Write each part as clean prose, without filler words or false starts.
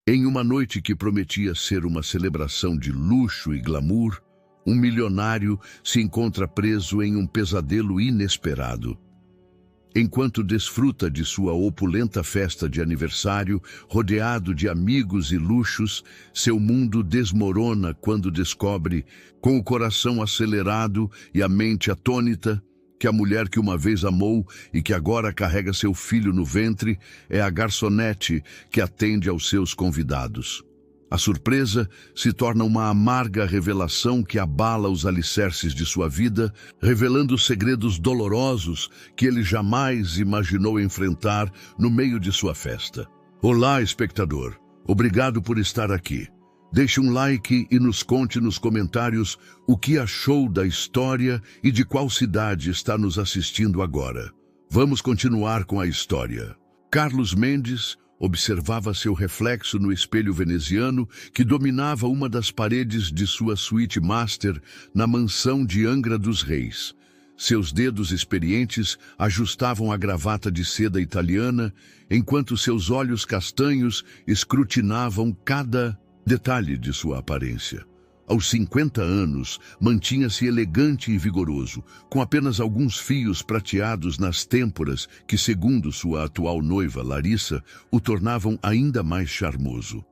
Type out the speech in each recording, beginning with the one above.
Em uma noite que prometia ser uma celebração de luxo e glamour, um milionário se encontra preso em um pesadelo inesperado. Enquanto desfruta de sua opulenta festa de aniversário, rodeado de amigos e luxos, seu mundo desmorona quando descobre, com o coração acelerado e a mente atônita, que a mulher que uma vez amou e que agora carrega seu filho no ventre é a garçonete que atende aos seus convidados. A surpresa se torna uma amarga revelação que abala os alicerces de sua vida, revelando segredos dolorosos que ele jamais imaginou enfrentar no meio de sua festa. Olá, espectador. Obrigado por estar aqui. Deixe um like e nos conte nos comentários o que achou da história e de qual cidade está nos assistindo agora. Vamos continuar com a história. Carlos Mendes observava seu reflexo no espelho veneziano que dominava uma das paredes de sua suíte master na mansão de Angra dos Reis. Seus dedos experientes ajustavam a gravata de seda italiana, enquanto seus olhos castanhos escrutinavam cada detalhe de sua aparência. Aos 50 anos, mantinha-se elegante e vigoroso, com apenas alguns fios prateados nas têmporas que, segundo sua atual noiva, Larissa, o tornavam ainda mais charmoso.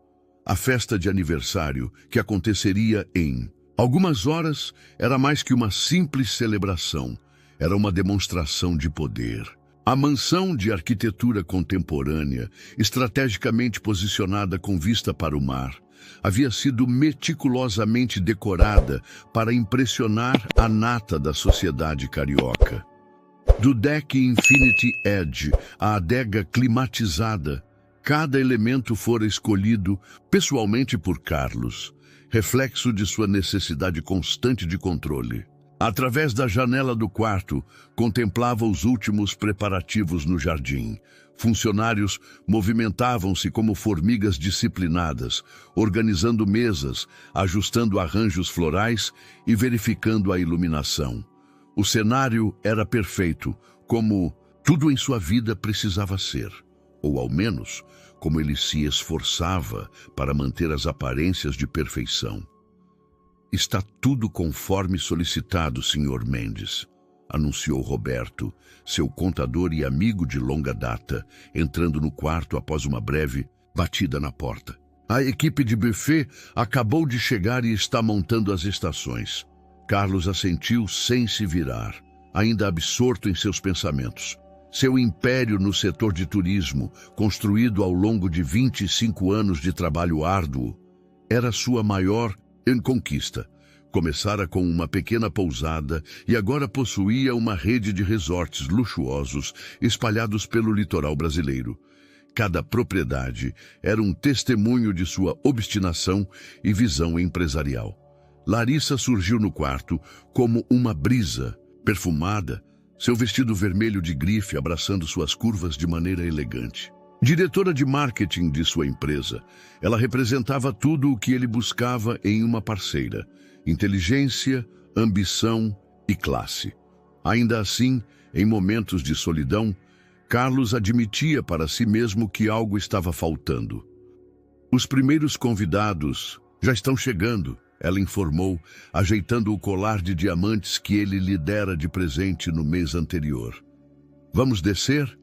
A festa de aniversário, que aconteceria em algumas horas, era mais que uma simples celebração. Era uma demonstração de poder. A mansão de arquitetura contemporânea, estrategicamente posicionada com vista para o mar, havia sido meticulosamente decorada para impressionar a nata da sociedade carioca. Do deck Infinity Edge à adega climatizada, cada elemento fora escolhido pessoalmente por Carlos, reflexo de sua necessidade constante de controle. Através da janela do quarto, contemplava os últimos preparativos no jardim. Funcionários movimentavam-se como formigas disciplinadas, organizando mesas, ajustando arranjos florais e verificando a iluminação. O cenário era perfeito, como tudo em sua vida precisava ser, ou ao menos como ele se esforçava para manter as aparências de perfeição. Está tudo conforme solicitado, Sr. Mendes, anunciou Roberto, seu contador e amigo de longa data, entrando no quarto após uma breve batida na porta. A equipe de buffet acabou de chegar e está montando as estações. Carlos assentiu sem se virar, ainda absorto em seus pensamentos. Seu império no setor de turismo, construído ao longo de 25 anos de trabalho árduo, era sua maior conquista. Começara com uma pequena pousada e agora possuía uma rede de resorts luxuosos espalhados pelo litoral brasileiro. Cada propriedade era um testemunho de sua obstinação e visão empresarial. Larissa surgiu no quarto como uma brisa, perfumada, seu vestido vermelho de grife abraçando suas curvas de maneira elegante. Diretora de marketing de sua empresa, ela representava tudo o que ele buscava em uma parceira: inteligência, ambição e classe. Ainda assim, em momentos de solidão, Carlos admitia para si mesmo que algo estava faltando. Os primeiros convidados já estão chegando, ela informou, ajeitando o colar de diamantes que ele lhe dera de presente no mês anterior. Vamos descer?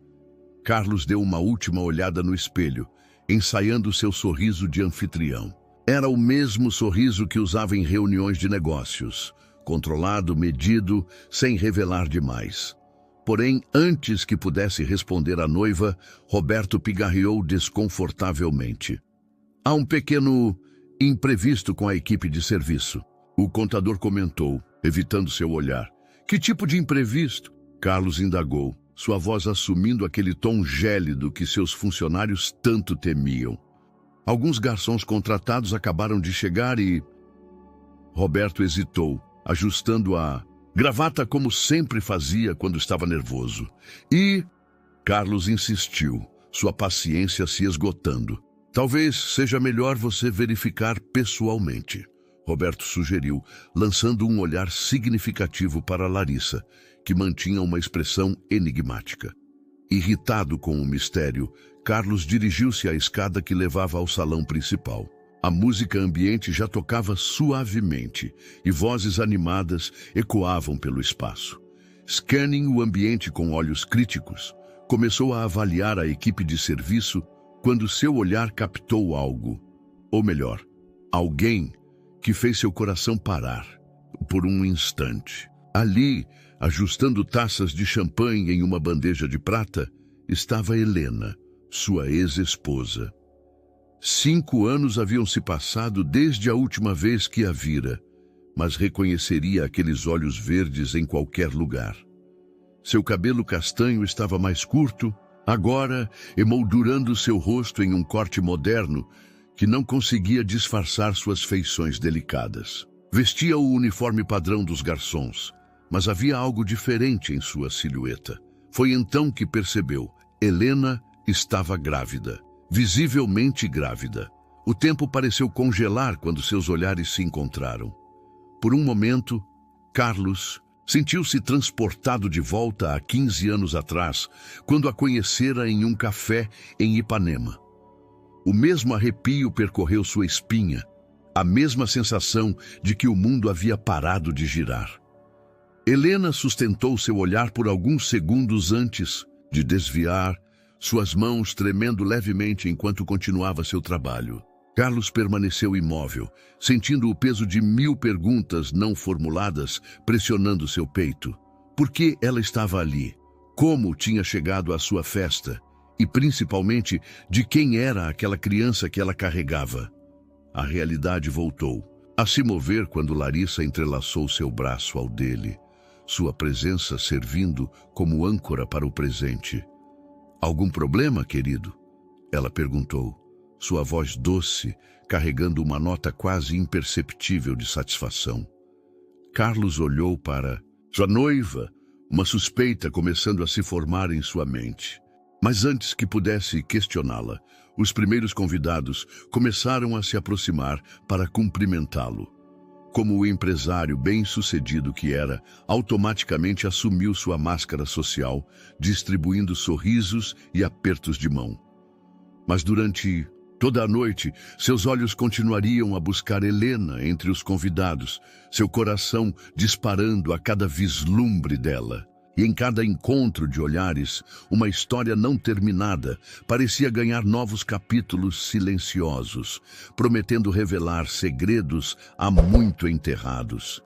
Carlos deu uma última olhada no espelho, ensaiando seu sorriso de anfitrião. Era o mesmo sorriso que usava em reuniões de negócios, controlado, medido, sem revelar demais. Porém, antes que pudesse responder à noiva, Roberto pigarreou desconfortavelmente. Há um pequeno imprevisto com a equipe de serviço, o contador comentou, evitando seu olhar. Que tipo de imprevisto? Carlos indagou, sua voz assumindo aquele tom gélido que seus funcionários tanto temiam. Alguns garçons contratados acabaram de chegar e... Roberto hesitou, ajustando a gravata como sempre fazia quando estava nervoso. E... Carlos insistiu, sua paciência se esgotando. Talvez seja melhor você verificar pessoalmente, Roberto sugeriu, lançando um olhar significativo para Larissa, que mantinha uma expressão enigmática. Irritado com o mistério, Carlos dirigiu-se à escada que levava ao salão principal. A música ambiente já tocava suavemente e vozes animadas ecoavam pelo espaço. Scanning o ambiente com olhos críticos, começou a avaliar a equipe de serviço quando seu olhar captou algo, ou melhor, alguém que fez seu coração parar por um instante. Ali, ajustando taças de champanhe em uma bandeja de prata, estava Helena, sua ex-esposa. 5 anos haviam se passado desde a última vez que a vira, mas reconheceria aqueles olhos verdes em qualquer lugar. Seu cabelo castanho estava mais curto, agora emoldurando seu rosto em um corte moderno que não conseguia disfarçar suas feições delicadas. Vestia o uniforme padrão dos garçons, mas havia algo diferente em sua silhueta. Foi então que percebeu: Helena estava grávida. Visivelmente grávida. O tempo pareceu congelar quando seus olhares se encontraram. Por um momento, Carlos sentiu-se transportado de volta a 15 anos atrás, quando a conhecera em um café em Ipanema. O mesmo arrepio percorreu sua espinha, a mesma sensação de que o mundo havia parado de girar. Helena sustentou seu olhar por alguns segundos antes de desviar, suas mãos tremendo levemente enquanto continuava seu trabalho. Carlos permaneceu imóvel, sentindo o peso de 1000 perguntas não formuladas pressionando seu peito. Por que ela estava ali? Como tinha chegado à sua festa? E, principalmente, de quem era aquela criança que ela carregava? A realidade voltou a se mover quando Larissa entrelaçou seu braço ao dele, sua presença servindo como âncora para o presente. "Algum problema, querido?" ela perguntou, sua voz doce, carregando uma nota quase imperceptível de satisfação. Carlos olhou para sua noiva, uma suspeita começando a se formar em sua mente. Mas antes que pudesse questioná-la, os primeiros convidados começaram a se aproximar para cumprimentá-lo. Como o empresário bem-sucedido que era, automaticamente assumiu sua máscara social, distribuindo sorrisos e apertos de mão. Mas durante toda a noite, seus olhos continuariam a buscar Helena entre os convidados, seu coração disparando a cada vislumbre dela. E em cada encontro de olhares, uma história não terminada parecia ganhar novos capítulos silenciosos, prometendo revelar segredos há muito enterrados.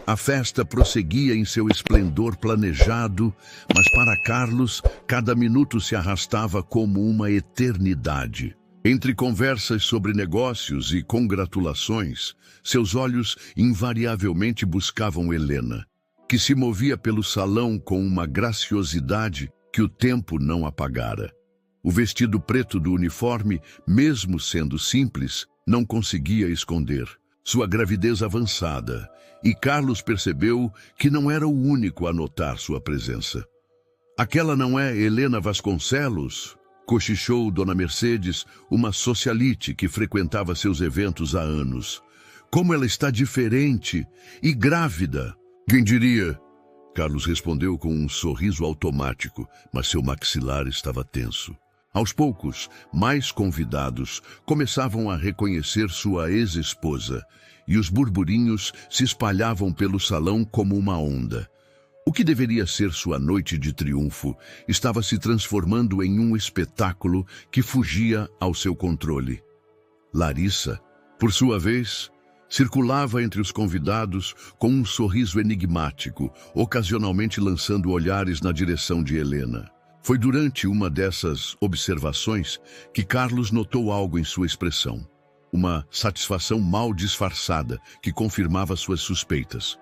A festa prosseguia em seu esplendor planejado, mas para Carlos, cada minuto se arrastava como uma eternidade. Entre conversas sobre negócios e congratulações, seus olhos invariavelmente buscavam Helena, que se movia pelo salão com uma graciosidade que o tempo não apagara. O vestido preto do uniforme, mesmo sendo simples, não conseguia esconder sua gravidez avançada, e Carlos percebeu que não era o único a notar sua presença. "Aquela não é Helena Vasconcelos?" cochichou Dona Mercedes, uma socialite que frequentava seus eventos há anos. "Como ela está diferente e grávida!" "Quem diria?" Carlos respondeu com um sorriso automático, mas seu maxilar estava tenso. Aos poucos, mais convidados começavam a reconhecer sua ex-esposa, e os burburinhos se espalhavam pelo salão como uma onda. O que deveria ser sua noite de triunfo estava se transformando em um espetáculo que fugia ao seu controle. Larissa, por sua vez, circulava entre os convidados com um sorriso enigmático, ocasionalmente lançando olhares na direção de Helena. Foi durante uma dessas observações que Carlos notou algo em sua expressão. Uma satisfação mal disfarçada que confirmava suas suspeitas.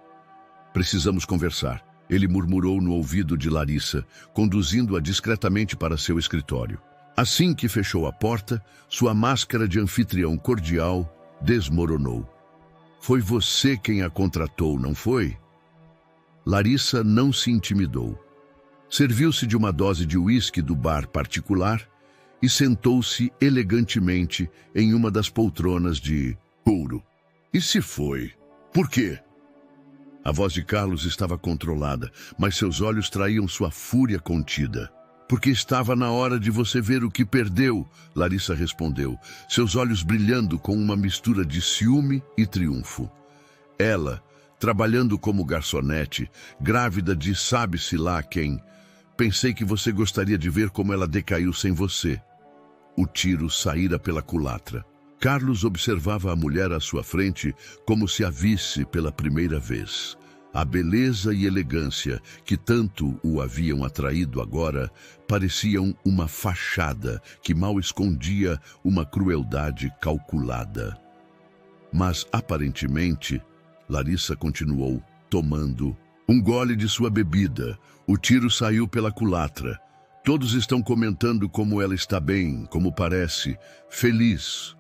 "Precisamos conversar", ele murmurou no ouvido de Larissa, conduzindo-a discretamente para seu escritório. Assim que fechou a porta, sua máscara de anfitrião cordial desmoronou. "Foi você quem a contratou, não foi?" Larissa não se intimidou. Serviu-se de uma dose de uísque do bar particular e sentou-se elegantemente em uma das poltronas de couro. "E se foi? Por quê?" A voz de Carlos estava controlada, mas seus olhos traíam sua fúria contida. Porque estava na hora de você ver o que perdeu, Larissa respondeu, seus olhos brilhando com uma mistura de ciúme e triunfo. Ela, trabalhando como garçonete, grávida de sabe-se lá quem, pensei que você gostaria de ver como ela decaiu sem você. O tiro saíra pela culatra. Carlos observava a mulher à sua frente como se a visse pela primeira vez. A beleza e elegância que tanto o haviam atraído agora pareciam uma fachada que mal escondia uma crueldade calculada. Mas, aparentemente, Larissa continuou, tomando um gole de sua bebida. O tiro saiu pela culatra. Todos estão comentando como ela está bem, como parece, feliz.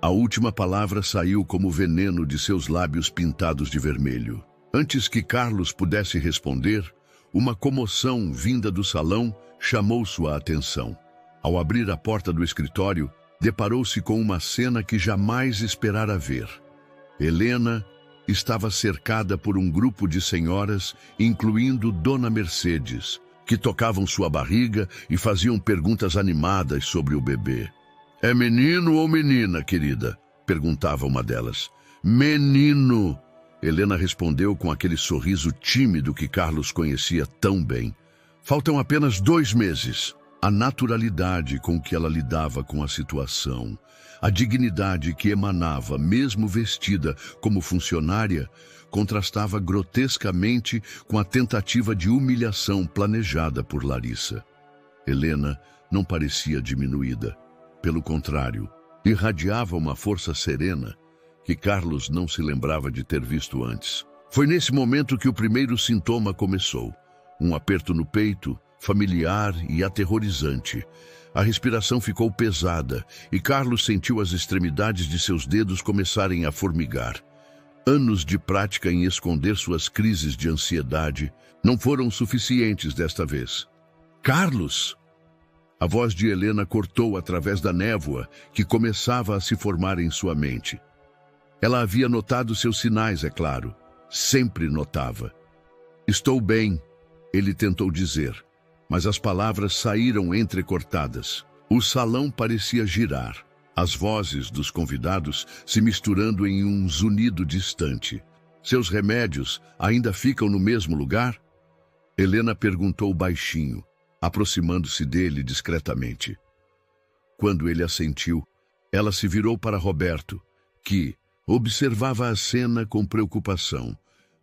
A última palavra saiu como veneno de seus lábios pintados de vermelho. Antes que Carlos pudesse responder, uma comoção vinda do salão chamou sua atenção. Ao abrir a porta do escritório, deparou-se com uma cena que jamais esperara ver. Helena estava cercada por um grupo de senhoras, incluindo Dona Mercedes, que tocavam sua barriga e faziam perguntas animadas sobre o bebê. "É menino ou menina, querida?" perguntava uma delas. "Menino!" Helena respondeu com aquele sorriso tímido que Carlos conhecia tão bem. "Faltam apenas 2 meses." A naturalidade com que ela lidava com a situação, a dignidade que emanava, mesmo vestida como funcionária, contrastava grotescamente com a tentativa de humilhação planejada por Larissa. Helena não parecia diminuída. Pelo contrário, irradiava uma força serena que Carlos não se lembrava de ter visto antes. Foi nesse momento que o primeiro sintoma começou. Um aperto no peito, familiar e aterrorizante. A respiração ficou pesada e Carlos sentiu as extremidades de seus dedos começarem a formigar. Anos de prática em esconder suas crises de ansiedade não foram suficientes desta vez. "Carlos!" A voz de Helena cortou através da névoa que começava a se formar em sua mente. Ela havia notado seus sinais, é claro. Sempre notava. "Estou bem", ele tentou dizer, mas as palavras saíram entrecortadas. O salão parecia girar, as vozes dos convidados se misturando em um zunido distante. "Seus remédios ainda ficam no mesmo lugar?" Helena perguntou baixinho, aproximando-se dele discretamente. Quando ele assentiu, ela se virou para Roberto, que observava a cena com preocupação.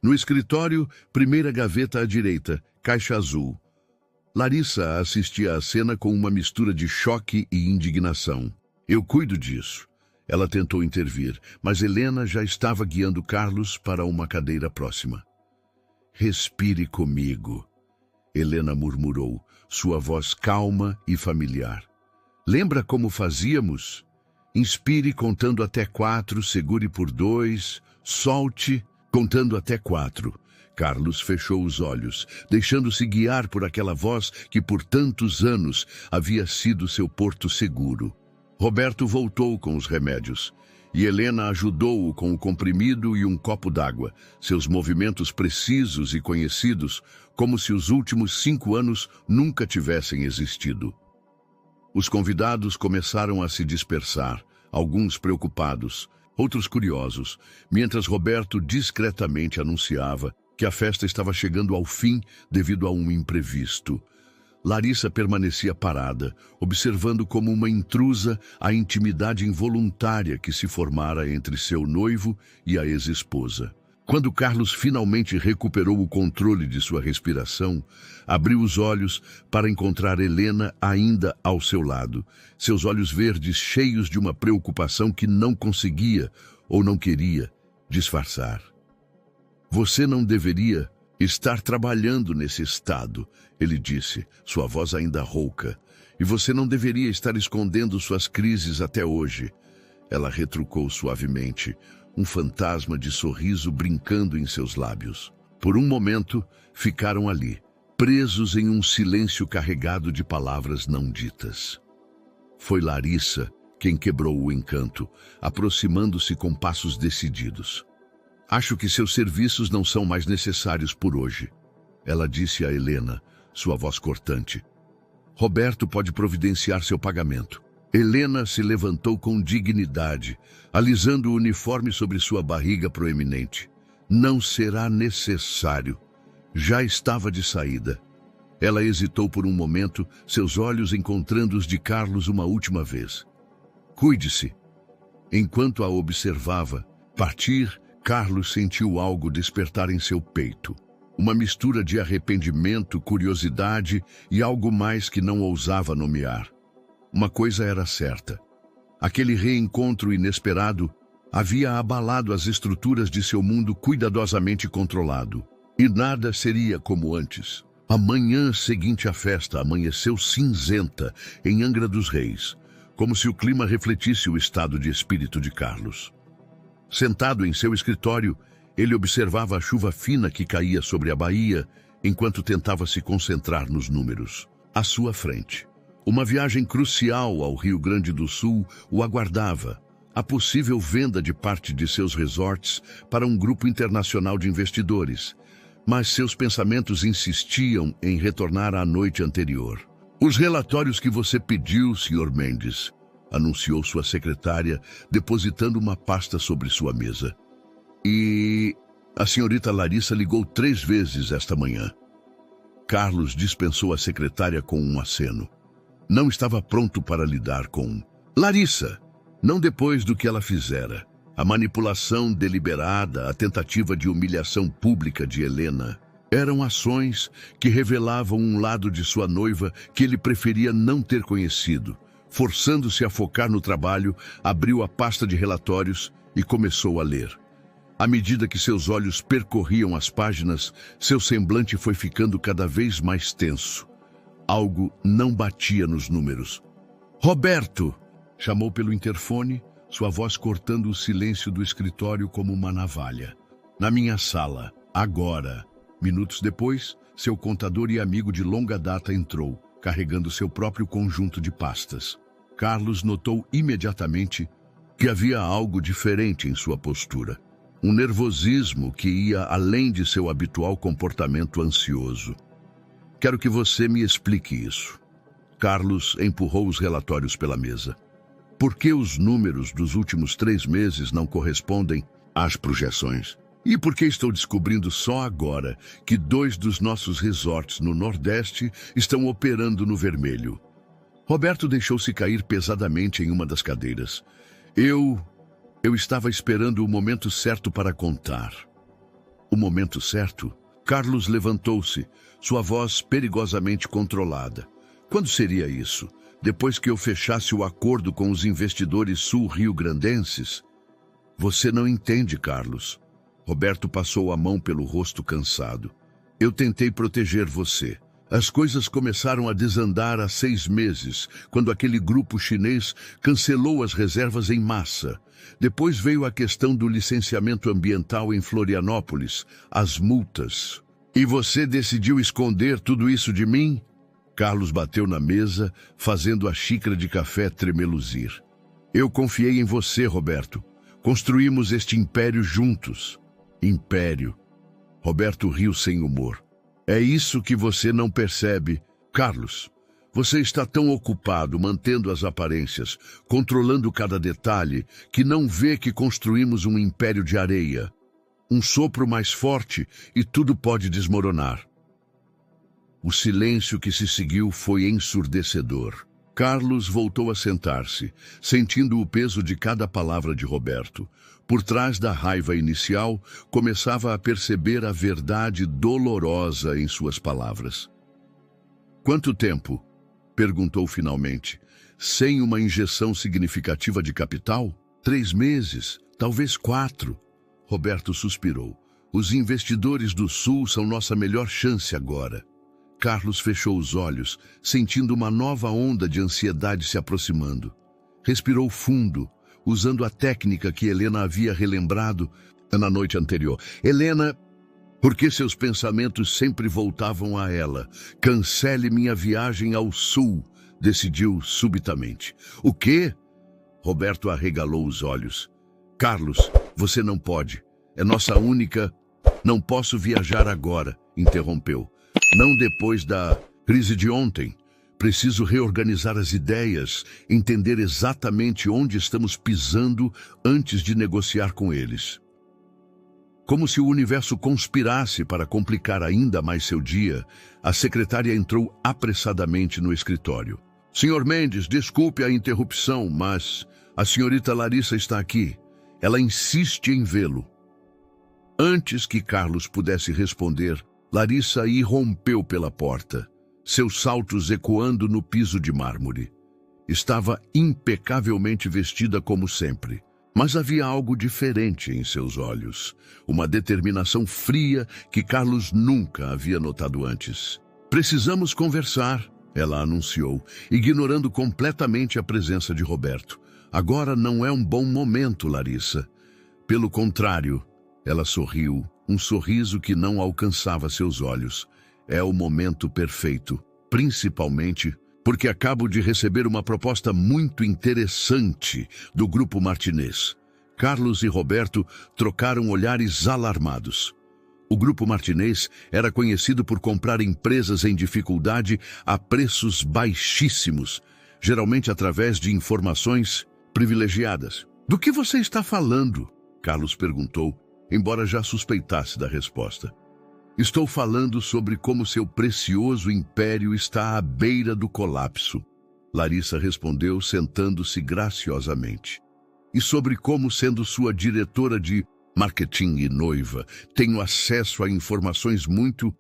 No escritório, primeira gaveta à direita, caixa azul. Larissa assistia à cena com uma mistura de choque e indignação. "Eu cuido disso." Ela tentou intervir, mas Helena já estava guiando Carlos para uma cadeira próxima. "Respire comigo", Helena murmurou, sua voz calma e familiar. "Lembra como fazíamos? Inspire contando até 4, segure por 2, solte contando até 4. Carlos fechou os olhos, deixando-se guiar por aquela voz que por tantos anos havia sido seu porto seguro. Roberto voltou com os remédios e Helena ajudou-o com o comprimido e um copo d'água, seus movimentos precisos e conhecidos, como se os últimos 5 anos nunca tivessem existido. Os convidados começaram a se dispersar, alguns preocupados, outros curiosos, mientras Roberto discretamente anunciava que a festa estava chegando ao fim devido a um imprevisto. Larissa permanecia parada, observando como uma intrusa a intimidade involuntária que se formara entre seu noivo e a ex-esposa. Quando Carlos finalmente recuperou o controle de sua respiração, abriu os olhos para encontrar Helena ainda ao seu lado, seus olhos verdes cheios de uma preocupação que não conseguia, ou não queria, disfarçar. "Você não deveria estar trabalhando nesse estado", ele disse, sua voz ainda rouca. "E você não deveria estar escondendo suas crises até hoje." Ela retrucou suavemente, um fantasma de sorriso brincando em seus lábios. Por um momento, ficaram ali, presos em um silêncio carregado de palavras não ditas. Foi Larissa quem quebrou o encanto, aproximando-se com passos decididos. "Acho que seus serviços não são mais necessários por hoje", ela disse a Helena, sua voz cortante. Roberto pode providenciar seu pagamento. Helena se levantou com dignidade, alisando o uniforme sobre sua barriga proeminente. Não será necessário. Já estava de saída. Ela hesitou por um momento, seus olhos encontrando os de Carlos uma última vez. Cuide-se. Enquanto a observava partir, Carlos sentiu algo despertar em seu peito. Uma mistura de arrependimento, curiosidade e algo mais que não ousava nomear. Uma coisa era certa. Aquele reencontro inesperado havia abalado as estruturas de seu mundo cuidadosamente controlado. E nada seria como antes. A manhã seguinte à festa amanheceu cinzenta em Angra dos Reis, como se o clima refletisse o estado de espírito de Carlos. Sentado em seu escritório, ele observava a chuva fina que caía sobre a baía, enquanto tentava se concentrar nos números. À sua frente, uma viagem crucial ao Rio Grande do Sul o aguardava. A possível venda de parte de seus resorts para um grupo internacional de investidores. Mas seus pensamentos insistiam em retornar à noite anterior. Os relatórios que você pediu, Sr. Mendes, anunciou sua secretária, depositando uma pasta sobre sua mesa. E a senhorita Larissa ligou 3 vezes esta manhã. Carlos dispensou a secretária com um aceno. Não estava pronto para lidar com Larissa, não depois do que ela fizera. A manipulação deliberada, a tentativa de humilhação pública de Helena, eram ações que revelavam um lado de sua noiva que ele preferia não ter conhecido. Forçando-se a focar no trabalho, abriu a pasta de relatórios e começou a ler. À medida que seus olhos percorriam as páginas, seu semblante foi ficando cada vez mais tenso. Algo não batia nos números. Roberto! Chamou pelo interfone, sua voz cortando o silêncio do escritório como uma navalha. Na minha sala, agora. Minutos depois, seu contador e amigo de longa data entrou, carregando seu próprio conjunto de pastas. Carlos notou imediatamente que havia algo diferente em sua postura. Um nervosismo que ia além de seu habitual comportamento ansioso. Quero que você me explique isso. Carlos empurrou os relatórios pela mesa. Por que os números dos últimos 3 meses não correspondem às projeções? E por que estou descobrindo só agora que 2 dos nossos resorts no Nordeste estão operando no vermelho? Roberto deixou-se cair pesadamente em uma das cadeiras. Eu estava esperando o momento certo para contar. O momento certo? Carlos levantou-se, sua voz perigosamente controlada. Quando seria isso? Depois que eu fechasse o acordo com os investidores sul-rio-grandenses? Você não entende, Carlos. Roberto passou a mão pelo rosto cansado. Eu tentei proteger você. As coisas começaram a desandar há 6 meses, quando aquele grupo chinês cancelou as reservas em massa. Depois veio a questão do licenciamento ambiental em Florianópolis, as multas. E você decidiu esconder tudo isso de mim? Carlos bateu na mesa, fazendo a xícara de café tremeluzir. Eu confiei em você, Roberto. Construímos este império juntos. Império. Roberto riu sem humor. É isso que você não percebe. Carlos, você está tão ocupado mantendo as aparências, controlando cada detalhe, que não vê que construímos um império de areia. Um sopro mais forte e tudo pode desmoronar. O silêncio que se seguiu foi ensurdecedor. Carlos voltou a sentar-se, sentindo o peso de cada palavra de Roberto. Por trás da raiva inicial, começava a perceber a verdade dolorosa em suas palavras. Quanto tempo? Perguntou finalmente. Sem uma injeção significativa de capital? 3 meses, talvez 4. Roberto suspirou. Os investidores do Sul são nossa melhor chance agora. Carlos fechou os olhos, sentindo uma nova onda de ansiedade se aproximando. Respirou fundo, usando a técnica que Helena havia relembrado na noite anterior. Helena, por que seus pensamentos sempre voltavam a ela? Cancele minha viagem ao Sul, decidiu subitamente. O quê? Roberto arregalou os olhos. Carlos, você não pode. É nossa única... Não posso viajar agora, interrompeu. Não depois da crise de ontem. Preciso reorganizar as ideias, entender exatamente onde estamos pisando antes de negociar com eles. Como se o universo conspirasse para complicar ainda mais seu dia, a secretária entrou apressadamente no escritório. Senhor Mendes, desculpe a interrupção, mas a senhorita Larissa está aqui. Ela insiste em vê-lo. Antes que Carlos pudesse responder, Larissa irrompeu pela porta, seus saltos ecoando no piso de mármore. Estava impecavelmente vestida como sempre, mas havia algo diferente em seus olhos, uma determinação fria que Carlos nunca havia notado antes. Precisamos conversar, ela anunciou, ignorando completamente a presença de Roberto. Agora não é um bom momento, Larissa. Pelo contrário, ela sorriu, um sorriso que não alcançava seus olhos. É o momento perfeito, principalmente porque acabo de receber uma proposta muito interessante do Grupo Martinez. Carlos e Roberto trocaram olhares alarmados. O Grupo Martinez era conhecido por comprar empresas em dificuldade a preços baixíssimos, geralmente através de informações privilegiadas. Do que você está falando? Carlos perguntou, embora já suspeitasse da resposta. Estou falando sobre como seu precioso império está à beira do colapso, Larissa respondeu, sentando-se graciosamente. E sobre como, sendo sua diretora de marketing e noiva, tenho acesso a informações muito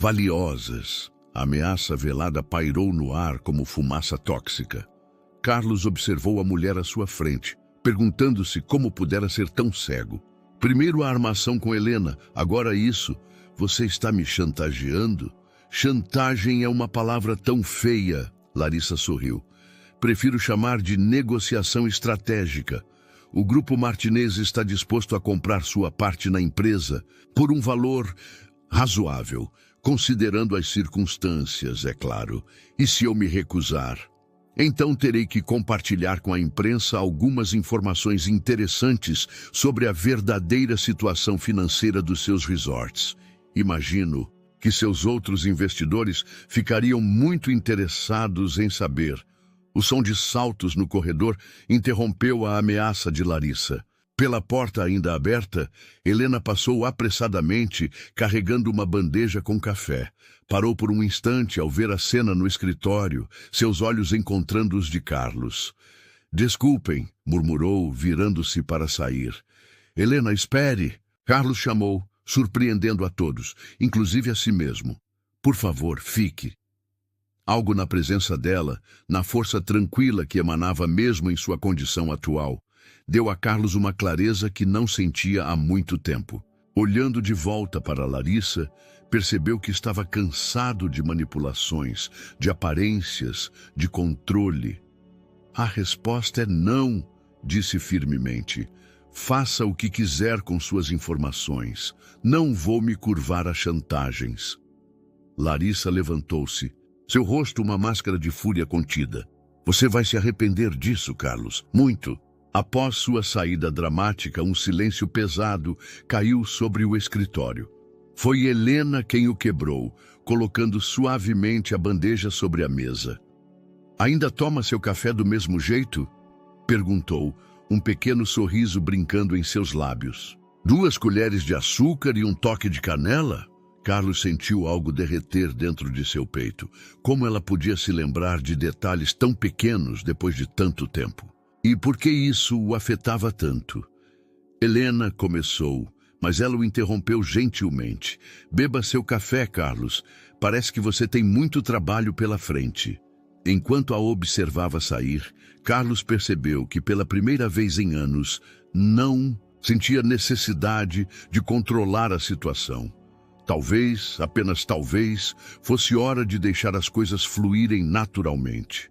valiosas. A ameaça velada pairou no ar como fumaça tóxica. Carlos observou a mulher à sua frente, perguntando-se como pudera ser tão cego. Primeiro a armação com Helena, agora isso. Você está me chantageando? Chantagem é uma palavra tão feia, Larissa sorriu. Prefiro chamar de negociação estratégica. O Grupo Martinez está disposto a comprar sua parte na empresa por um valor razoável, considerando as circunstâncias, é claro. E se eu me recusar? Então terei que compartilhar com a imprensa algumas informações interessantes sobre a verdadeira situação financeira dos seus resorts. Imagino que seus outros investidores ficariam muito interessados em saber. O som de saltos no corredor interrompeu a ameaça de Larissa. Pela porta ainda aberta, Helena passou apressadamente, carregando uma bandeja com café. Parou por um instante ao ver a cena no escritório, seus olhos encontrando os de Carlos. Desculpem, murmurou, virando-se para sair. Helena, espere! Carlos chamou, surpreendendo a todos, inclusive a si mesmo. Por favor, fique. Algo na presença dela, na força tranquila que emanava mesmo em sua condição atual, deu a Carlos uma clareza que não sentia há muito tempo. Olhando de volta para Larissa, percebeu que estava cansado de manipulações, de aparências, de controle. A resposta é não, disse firmemente. Faça o que quiser com suas informações. Não vou me curvar a chantagens. Larissa levantou-se, seu rosto uma máscara de fúria contida. Você vai se arrepender disso, Carlos, muito. Após sua saída dramática, um silêncio pesado caiu sobre o escritório. Foi Helena quem o quebrou, colocando suavemente a bandeja sobre a mesa. Ainda toma seu café do mesmo jeito? Perguntou, um pequeno sorriso brincando em seus lábios. 2 colheres de açúcar e um toque de canela? Carlos sentiu algo derreter dentro de seu peito. Como ela podia se lembrar de detalhes tão pequenos depois de tanto tempo? E por que isso o afetava tanto? Helena começou, mas ela o interrompeu gentilmente. Beba seu café, Carlos. Parece que você tem muito trabalho pela frente. Enquanto a observava sair, Carlos percebeu que pela primeira vez em anos não sentia necessidade de controlar a situação. Talvez, apenas talvez, fosse hora de deixar as coisas fluírem naturalmente.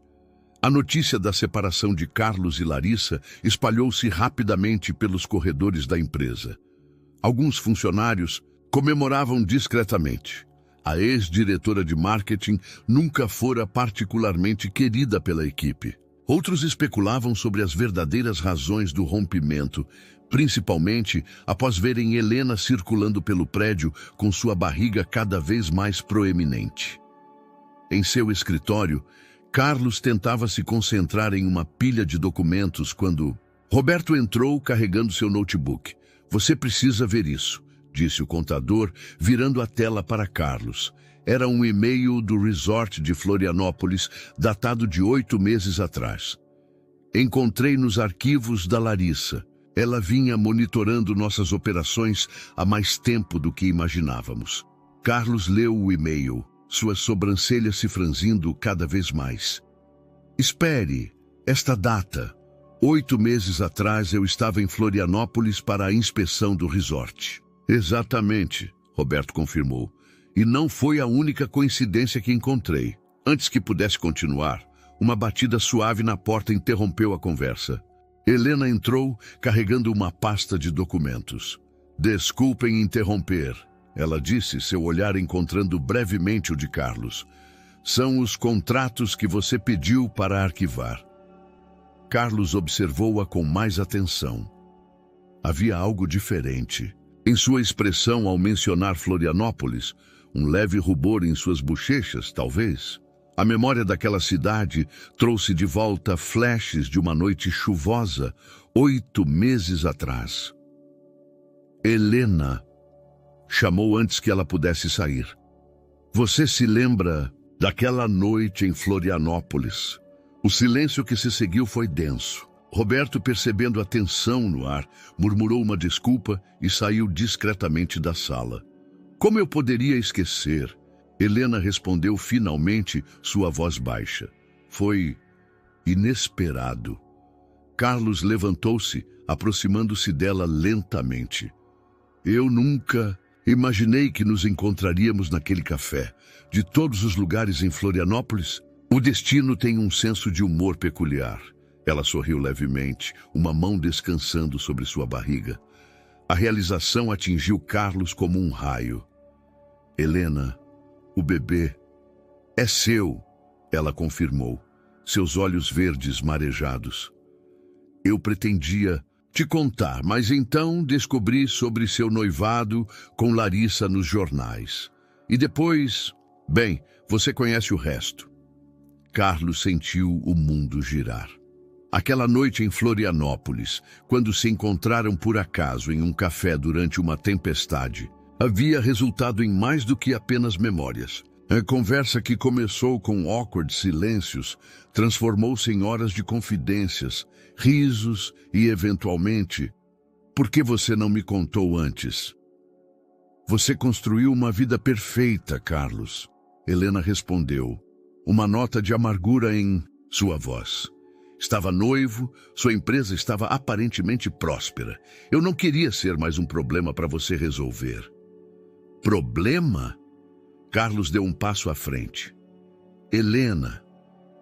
A notícia da separação de Carlos e Larissa espalhou-se rapidamente pelos corredores da empresa. Alguns funcionários comemoravam discretamente. A ex-diretora de marketing nunca fora particularmente querida pela equipe. Outros especulavam sobre as verdadeiras razões do rompimento, principalmente após verem Helena circulando pelo prédio com sua barriga cada vez mais proeminente. Em seu escritório, Carlos tentava se concentrar em uma pilha de documentos quando Roberto entrou carregando seu notebook. Você precisa ver isso, disse o contador, virando a tela para Carlos. Era um e-mail do resort de Florianópolis, datado de 8 meses atrás. Encontrei nos arquivos da Larissa. Ela vinha monitorando nossas operações há mais tempo do que imaginávamos. Carlos leu o e-mail, suas sobrancelhas se franzindo cada vez mais. Espere, esta data. 8 meses atrás eu estava em Florianópolis para a inspeção do resort. Exatamente, Roberto confirmou. E não foi a única coincidência que encontrei. Antes que pudesse continuar, uma batida suave na porta interrompeu a conversa. Helena entrou, carregando uma pasta de documentos. Desculpem interromper, ela disse, seu olhar encontrando brevemente o de Carlos. São os contratos que você pediu para arquivar. Carlos observou-a com mais atenção. Havia algo diferente. Em sua expressão ao mencionar Florianópolis, um leve rubor em suas bochechas, talvez. A memória daquela cidade trouxe de volta flashes de uma noite chuvosa, 8 meses atrás. Helena, chamou antes que ela pudesse sair. Você se lembra daquela noite em Florianópolis? O silêncio que se seguiu foi denso. Roberto, percebendo a tensão no ar, murmurou uma desculpa e saiu discretamente da sala. Como eu poderia esquecer? Helena respondeu finalmente, sua voz baixa. Foi inesperado. Carlos levantou-se, aproximando-se dela lentamente. Eu nunca imaginei que nos encontraríamos naquele café. De todos os lugares em Florianópolis, o destino tem um senso de humor peculiar. Ela sorriu levemente, uma mão descansando sobre sua barriga. A realização atingiu Carlos como um raio. Helena, o bebê é seu, ela confirmou, seus olhos verdes marejados. Eu pretendia te contar, mas então descobri sobre seu noivado com Larissa nos jornais. E depois, bem, você conhece o resto. Carlos sentiu o mundo girar. Aquela noite em Florianópolis, quando se encontraram por acaso em um café durante uma tempestade, havia resultado em mais do que apenas memórias. A conversa que começou com awkward silêncios transformou-se em horas de confidências, risos e, eventualmente, por que você não me contou antes? Você construiu uma vida perfeita, Carlos. Helena respondeu, uma nota de amargura em sua voz. Estava noivo, sua empresa estava aparentemente próspera. Eu não queria ser mais um problema para você resolver. Problema? Carlos deu um passo à frente. Helena,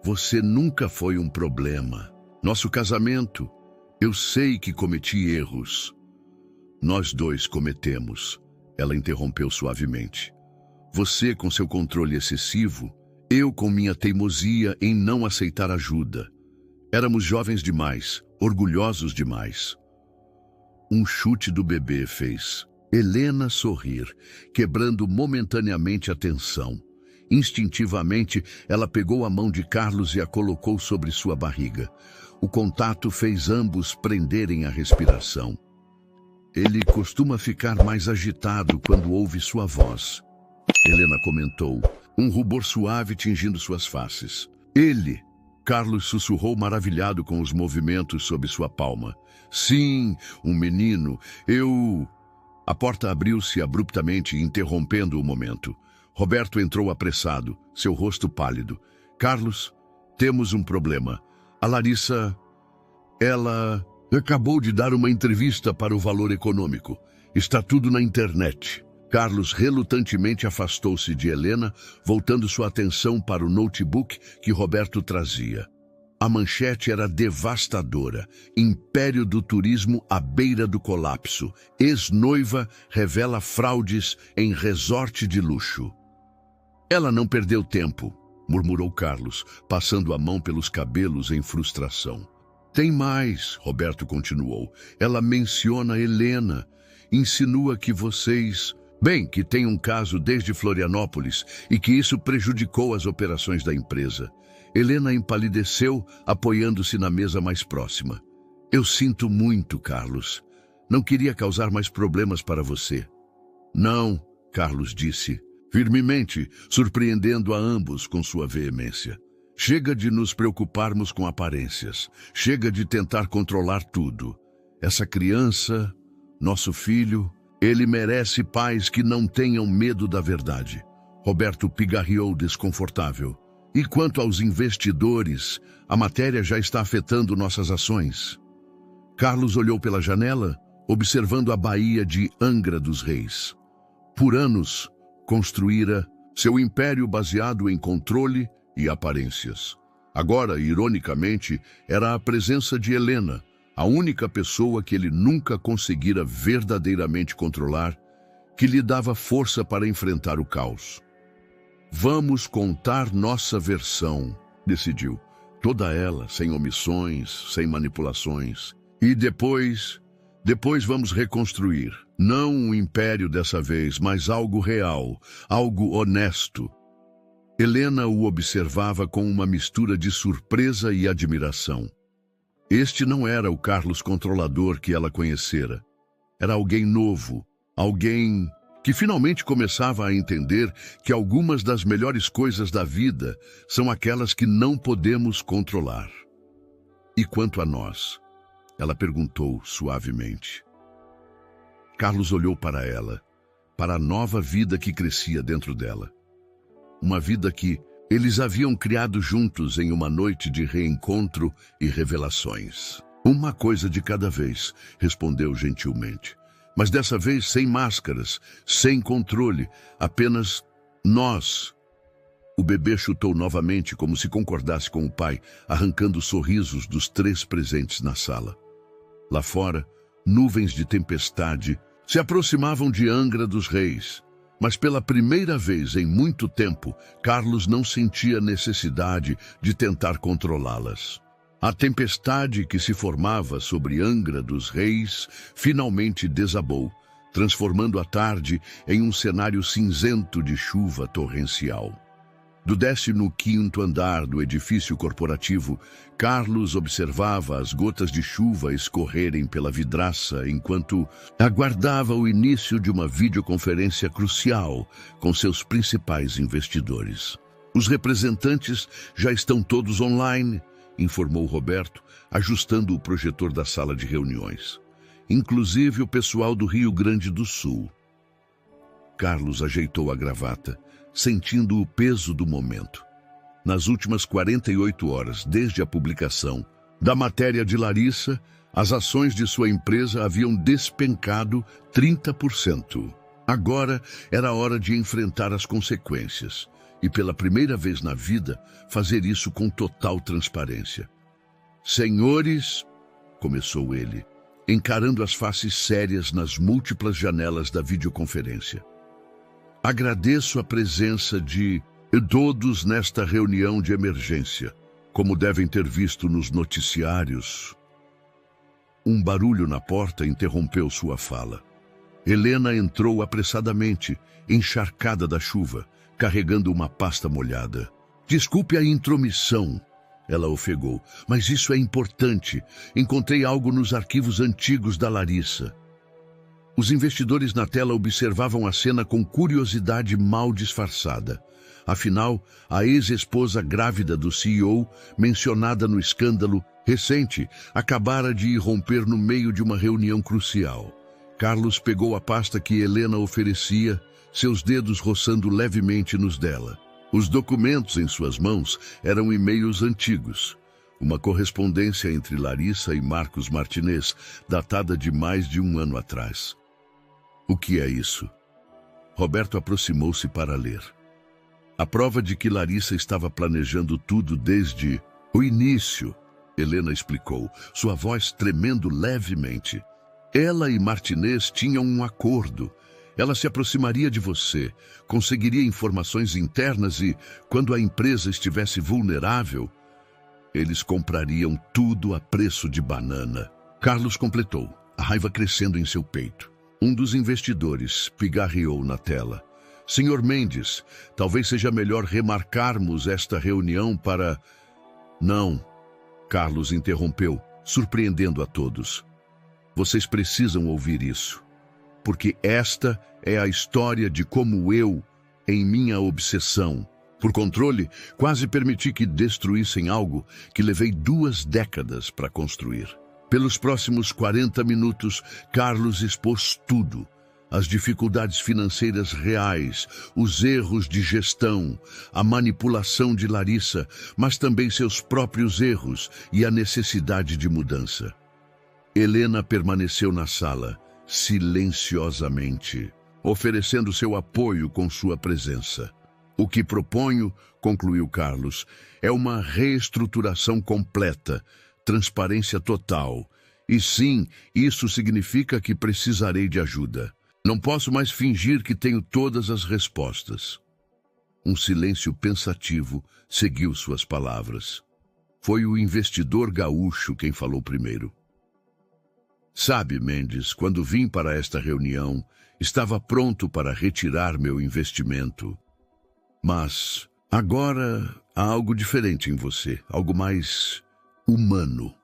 você nunca foi um problema. Nosso casamento, eu sei que cometi erros. Nós dois cometemos. Ela interrompeu suavemente. Você com seu controle excessivo, eu com minha teimosia em não aceitar ajuda. Éramos jovens demais, orgulhosos demais. Um chute do bebê fez Helena sorrir, quebrando momentaneamente a tensão. Instintivamente, ela pegou a mão de Carlos e a colocou sobre sua barriga. O contato fez ambos prenderem a respiração. Ele costuma ficar mais agitado quando ouve sua voz. Helena comentou, um rubor suave tingindo suas faces. Ele... Carlos sussurrou maravilhado com os movimentos sob sua palma. Sim, um menino. A porta abriu-se abruptamente, interrompendo o momento. Roberto entrou apressado, seu rosto pálido. Carlos, temos um problema. A Larissa, ela acabou de dar uma entrevista para o Valor Econômico. Está tudo na internet. Carlos relutantemente afastou-se de Helena, voltando sua atenção para o notebook que Roberto trazia. A manchete era devastadora. Império do turismo à beira do colapso. Ex-noiva revela fraudes em resort de luxo. Ela não perdeu tempo, murmurou Carlos, passando a mão pelos cabelos em frustração. Tem mais, Roberto continuou. Ela menciona Helena. Insinua que vocês... Bem, que tem um caso desde Florianópolis e que isso prejudicou as operações da empresa. Helena empalideceu, apoiando-se na mesa mais próxima. Eu sinto muito, Carlos. Não queria causar mais problemas para você. Não, Carlos disse, firmemente, surpreendendo a ambos com sua veemência. Chega de nos preocuparmos com aparências. Chega de tentar controlar tudo. Essa criança, nosso filho, ele merece pais que não tenham medo da verdade. Roberto pigarreou desconfortável. E quanto aos investidores, a matéria já está afetando nossas ações. Carlos olhou pela janela, observando a Baía de Angra dos Reis. Por anos, construíra seu império baseado em controle e aparências. Agora, ironicamente, era a presença de Helena, a única pessoa que ele nunca conseguira verdadeiramente controlar, que lhe dava força para enfrentar o caos. Vamos contar nossa versão, decidiu. Toda ela, sem omissões, sem manipulações. E depois vamos reconstruir. Não um império dessa vez, mas algo real, algo honesto. Helena o observava com uma mistura de surpresa e admiração. Este não era o Carlos controlador que ela conhecera. Era alguém novo, alguém que finalmente começava a entender que algumas das melhores coisas da vida são aquelas que não podemos controlar. E quanto a nós? Ela perguntou suavemente. Carlos olhou para ela, para a nova vida que crescia dentro dela. Uma vida que eles haviam criado juntos em uma noite de reencontro e revelações. Uma coisa de cada vez, respondeu gentilmente. Mas dessa vez sem máscaras, sem controle, apenas nós. O bebê chutou novamente como se concordasse com o pai, arrancando sorrisos dos 3 presentes na sala. Lá fora, nuvens de tempestade se aproximavam de Angra dos Reis. Mas pela primeira vez em muito tempo, Carlos não sentia necessidade de tentar controlá-las. A tempestade que se formava sobre Angra dos Reis finalmente desabou, transformando a tarde em um cenário cinzento de chuva torrencial. Do 15º andar do edifício corporativo, Carlos observava as gotas de chuva escorrerem pela vidraça enquanto aguardava o início de uma videoconferência crucial com seus principais investidores. Os representantes já estão todos online, informou Roberto, ajustando o projetor da sala de reuniões. Inclusive o pessoal do Rio Grande do Sul. Carlos ajeitou a gravata, sentindo o peso do momento. Nas últimas 48 horas, desde a publicação da matéria de Larissa, as ações de sua empresa haviam despencado 30%. Agora era hora de enfrentar as consequências e, pela primeira vez na vida, fazer isso com total transparência. Senhores, começou ele, encarando as faces sérias nas múltiplas janelas da videoconferência. Agradeço a presença de todos nesta reunião de emergência. Como devem ter visto nos noticiários. Um barulho na porta interrompeu sua fala. Helena entrou apressadamente, encharcada da chuva, carregando uma pasta molhada. Desculpe a intromissão, ela ofegou, mas isso é importante. Encontrei algo nos arquivos antigos da Larissa. Os investidores na tela observavam a cena com curiosidade mal disfarçada. Afinal, a ex-esposa grávida do CEO, mencionada no escândalo recente, acabara de irromper no meio de uma reunião crucial. Carlos pegou a pasta que Helena oferecia, seus dedos roçando levemente nos dela. Os documentos em suas mãos eram e-mails antigos. Uma correspondência entre Larissa e Marcos Martinez, datada de mais de 1 ano atrás. O que é isso? Roberto aproximou-se para ler. A prova de que Larissa estava planejando tudo desde o início, Helena explicou, sua voz tremendo levemente. Ela e Martinez tinham um acordo. Ela se aproximaria de você, conseguiria informações internas e, quando a empresa estivesse vulnerável, eles comprariam tudo a preço de banana. Carlos completou, a raiva crescendo em seu peito. Um dos investidores pigarreou na tela. Senhor Mendes, talvez seja melhor remarcarmos esta reunião para Não, Carlos interrompeu, surpreendendo a todos. Vocês precisam ouvir isso, porque esta é a história de como eu, em minha obsessão por controle, quase permiti que destruíssem algo que levei 2 décadas para construir. Pelos próximos 40 minutos, Carlos expôs tudo. As dificuldades financeiras reais, os erros de gestão, a manipulação de Larissa, mas também seus próprios erros e a necessidade de mudança. Helena permaneceu na sala, silenciosamente, oferecendo seu apoio com sua presença. O que proponho, concluiu Carlos, é uma reestruturação completa, transparência total. E sim, isso significa que precisarei de ajuda. Não posso mais fingir que tenho todas as respostas. Um silêncio pensativo seguiu suas palavras. Foi o investidor gaúcho quem falou primeiro. Sabe, Mendes, quando vim para esta reunião, estava pronto para retirar meu investimento. Mas agora há algo diferente em você, algo mais humano.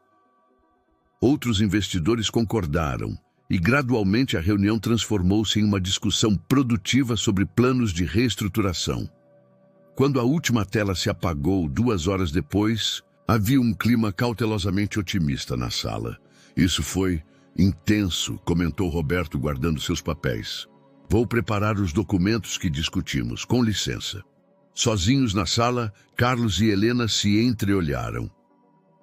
Outros investidores concordaram e gradualmente a reunião transformou-se em uma discussão produtiva sobre planos de reestruturação. Quando a última tela se apagou 2 horas depois, havia um clima cautelosamente otimista na sala. Isso foi intenso, comentou Roberto guardando seus papéis. Vou preparar os documentos que discutimos, com licença. Sozinhos na sala, Carlos e Helena se entreolharam.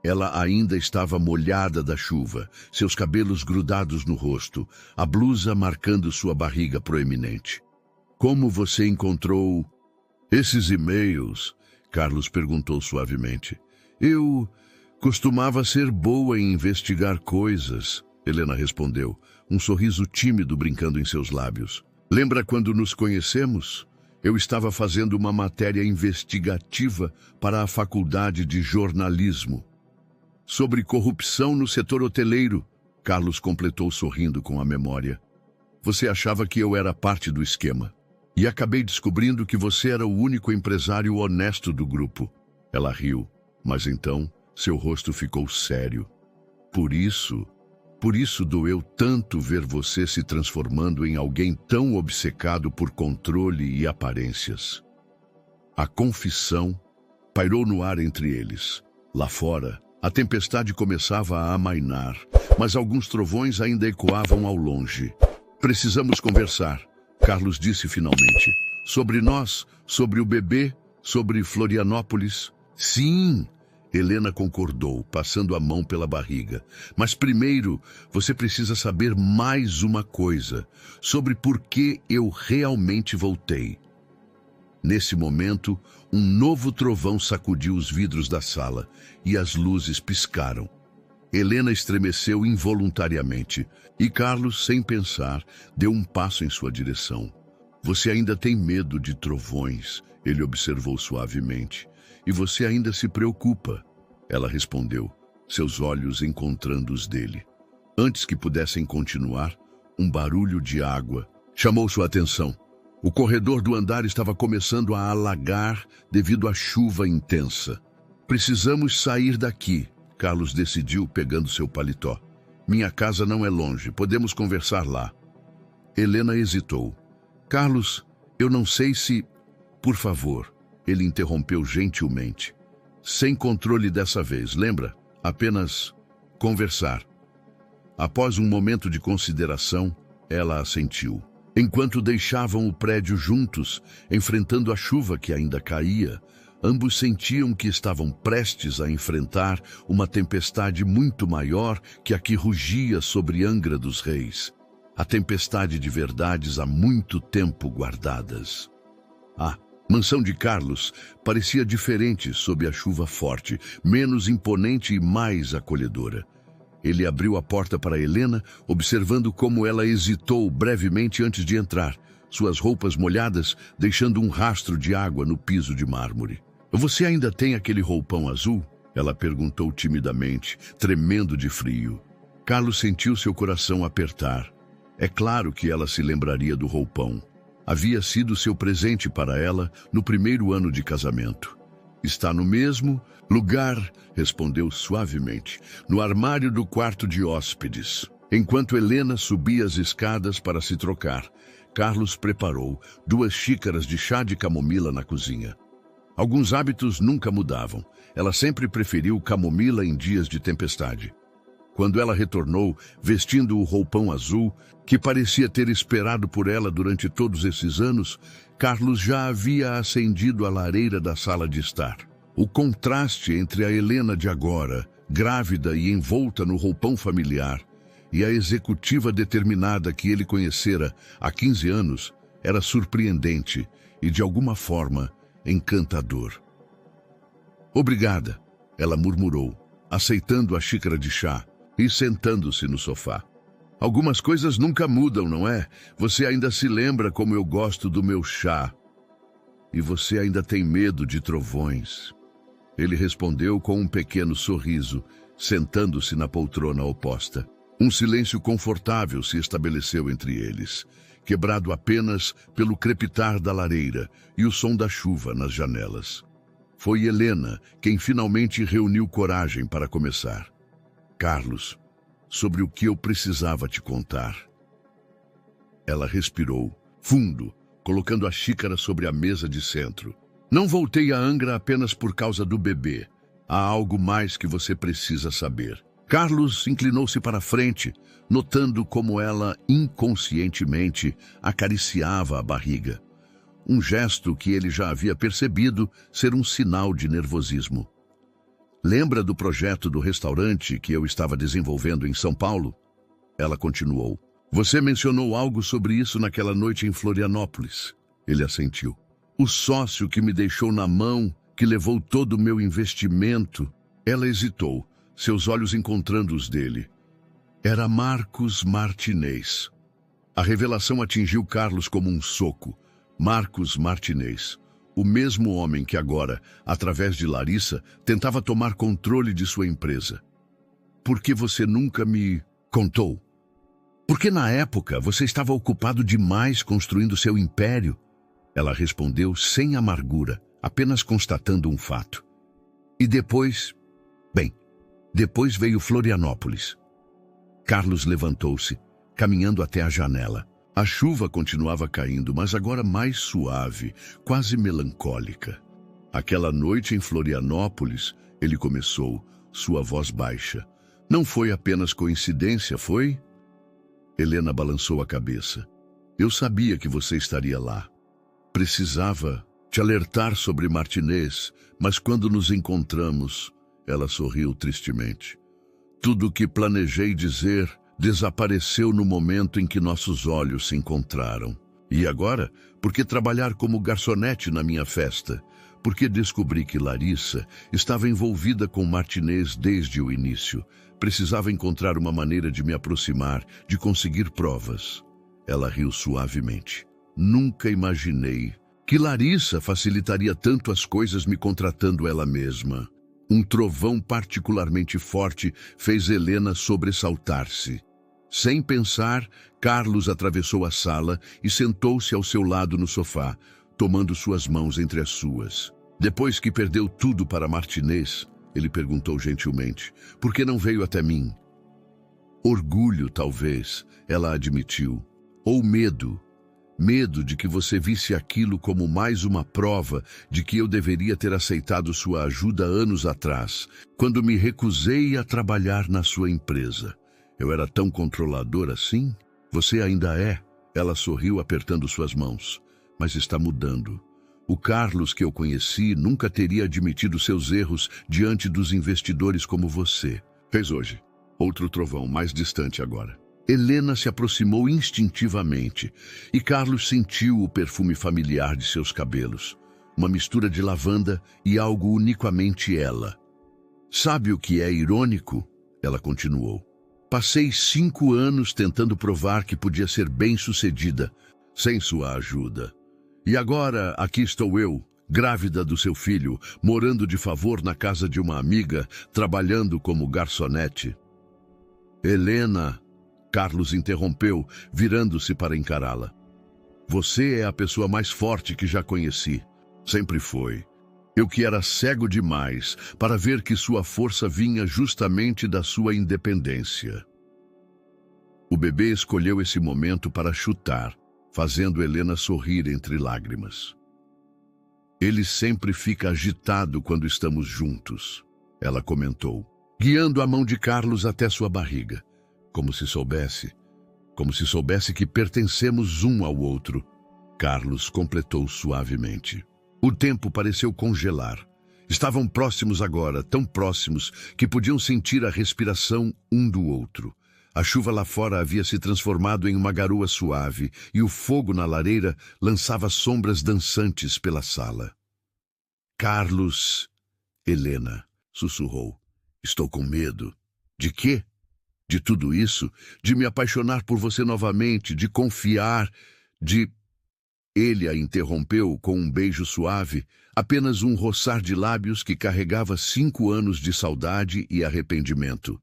Ela ainda estava molhada da chuva, seus cabelos grudados no rosto, a blusa marcando sua barriga proeminente. Como você encontrou esses e-mails? Carlos perguntou suavemente. Eu costumava ser boa em investigar coisas, Helena respondeu, um sorriso tímido brincando em seus lábios. Lembra quando nos conhecemos? Eu estava fazendo uma matéria investigativa para a Faculdade de Jornalismo. Sobre corrupção no setor hoteleiro, Carlos completou sorrindo com a memória. Você achava que eu era parte do esquema. E acabei descobrindo que você era o único empresário honesto do grupo. Ela riu, mas então seu rosto ficou sério. Por isso doeu tanto ver você se transformando em alguém tão obcecado por controle e aparências. A confissão pairou no ar entre eles. Lá fora, a tempestade começava a amainar, mas alguns trovões ainda ecoavam ao longe. Precisamos conversar, Carlos disse finalmente. Sobre nós, sobre o bebê, sobre Florianópolis. Sim! Helena concordou, passando a mão pela barriga. Mas primeiro, você precisa saber mais uma coisa, sobre por que eu realmente voltei. Nesse momento, um novo trovão sacudiu os vidros da sala e as luzes piscaram. Helena estremeceu involuntariamente e Carlos, sem pensar, deu um passo em sua direção. Você ainda tem medo de trovões, ele observou suavemente. E você ainda se preocupa, ela respondeu, seus olhos encontrando os dele. Antes que pudessem continuar, um barulho de água chamou sua atenção. O corredor do andar estava começando a alagar devido à chuva intensa. Precisamos sair daqui, Carlos decidiu pegando seu paletó. Minha casa não é longe, podemos conversar lá. Helena hesitou. Carlos, eu não sei se... Por favor, ele interrompeu gentilmente. Sem controle dessa vez, lembra? Apenas conversar. Após um momento de consideração, ela assentiu. Enquanto deixavam o prédio juntos, enfrentando a chuva que ainda caía, ambos sentiam que estavam prestes a enfrentar uma tempestade muito maior que a que rugia sobre Angra dos Reis. A tempestade de verdades há muito tempo guardadas. A mansão de Carlos parecia diferente sob a chuva forte, menos imponente e mais acolhedora. Ele abriu a porta para Helena, observando como ela hesitou brevemente antes de entrar, suas roupas molhadas deixando um rastro de água no piso de mármore. Você ainda tem aquele roupão azul? Ela perguntou timidamente, tremendo de frio. Carlos sentiu seu coração apertar. É claro que ela se lembraria do roupão. Havia sido seu presente para ela no primeiro ano de casamento. Está no mesmo lugar, respondeu suavemente, no armário do quarto de hóspedes. Enquanto Helena subia as escadas para se trocar, Carlos preparou 2 xícaras de chá de camomila na cozinha. Alguns hábitos nunca mudavam. Ela sempre preferiu camomila em dias de tempestade. Quando ela retornou, vestindo o roupão azul, que parecia ter esperado por ela durante todos esses anos, Carlos já havia acendido a lareira da sala de estar. O contraste entre a Helena de agora, grávida e envolta no roupão familiar, e a executiva determinada que ele conhecera há 15 anos, era surpreendente e, de alguma forma, encantador. Obrigada, ela murmurou, aceitando a xícara de chá e sentando-se no sofá. Algumas coisas nunca mudam, não é? Você ainda se lembra como eu gosto do meu chá. E você ainda tem medo de trovões. Ele respondeu com um pequeno sorriso, sentando-se na poltrona oposta. Um silêncio confortável se estabeleceu entre eles, quebrado apenas pelo crepitar da lareira e o som da chuva nas janelas. Foi Helena quem finalmente reuniu coragem para começar. Carlos, sobre o que eu precisava te contar. Ela respirou, fundo, colocando a xícara sobre a mesa de centro. Não voltei a Angra apenas por causa do bebê. Há algo mais que você precisa saber. Carlos inclinou-se para a frente, notando como ela inconscientemente acariciava a barriga. Um gesto que ele já havia percebido ser um sinal de nervosismo. Lembra do projeto do restaurante que eu estava desenvolvendo em São Paulo? Ela continuou. Você mencionou algo sobre isso naquela noite em Florianópolis. Ele assentiu. O sócio que me deixou na mão, que levou todo o meu investimento. Ela hesitou, seus olhos encontrando os dele. Era Marcos Martinez. A revelação atingiu Carlos como um soco. Marcos Martinez. O mesmo homem que agora, através de Larissa, tentava tomar controle de sua empresa. Por que você nunca me contou? Porque na época você estava ocupado demais construindo seu império. Ela respondeu sem amargura, apenas constatando um fato. E depois... Bem, depois veio Florianópolis. Carlos levantou-se, caminhando até a janela. A chuva continuava caindo, mas agora mais suave, quase melancólica. Aquela noite em Florianópolis, ele começou, sua voz baixa. Não foi apenas coincidência, foi? Helena balançou a cabeça. Eu sabia que você estaria lá. Precisava te alertar sobre Martinez, mas quando nos encontramos, ela sorriu tristemente. Tudo o que planejei dizer desapareceu no momento em que nossos olhos se encontraram. E agora, por que trabalhar como garçonete na minha festa? Porque descobri que Larissa estava envolvida com Martinez desde o início. Precisava encontrar uma maneira de me aproximar, de conseguir provas. Ela riu suavemente. Nunca imaginei que Larissa facilitaria tanto as coisas me contratando ela mesma. Um trovão particularmente forte fez Helena sobressaltar-se. Sem pensar, Carlos atravessou a sala e sentou-se ao seu lado no sofá, tomando suas mãos entre as suas. Depois que perdeu tudo para Martinez, ele perguntou gentilmente, por que não veio até mim? Orgulho, talvez, ela admitiu. Ou medo. Medo de que você visse aquilo como mais uma prova de que eu deveria ter aceitado sua ajuda anos atrás, quando me recusei a trabalhar na sua empresa. Eu era tão controlador assim? Você ainda é? Ela sorriu apertando suas mãos. Mas está mudando. O Carlos que eu conheci nunca teria admitido seus erros diante dos investidores como você. Fez hoje. Outro trovão, mais distante agora. Helena se aproximou instintivamente e Carlos sentiu o perfume familiar de seus cabelos. Uma mistura de lavanda e algo unicamente ela. Sabe o que é irônico? Ela continuou. Passei 5 anos tentando provar que podia ser bem-sucedida, sem sua ajuda. E agora aqui estou eu, grávida do seu filho, morando de favor na casa de uma amiga, trabalhando como garçonete. Helena, Carlos interrompeu, virando-se para encará-la. Você é a pessoa mais forte que já conheci. Sempre foi. Eu que era cego demais para ver que sua força vinha justamente da sua independência. O bebê escolheu esse momento para chutar, fazendo Helena sorrir entre lágrimas. Ele sempre fica agitado quando estamos juntos, ela comentou, guiando a mão de Carlos até sua barriga, como se soubesse que pertencemos um ao outro. Carlos completou suavemente. O tempo pareceu congelar. Estavam próximos agora, tão próximos que podiam sentir a respiração um do outro. A chuva lá fora havia se transformado em uma garoa suave e o fogo na lareira lançava sombras dançantes pela sala. Carlos, Helena, sussurrou. Estou com medo. De quê? De tudo isso? De me apaixonar por você novamente, de confiar, de... Ele a interrompeu com um beijo suave, apenas um roçar de lábios que carregava 5 anos de saudade e arrependimento.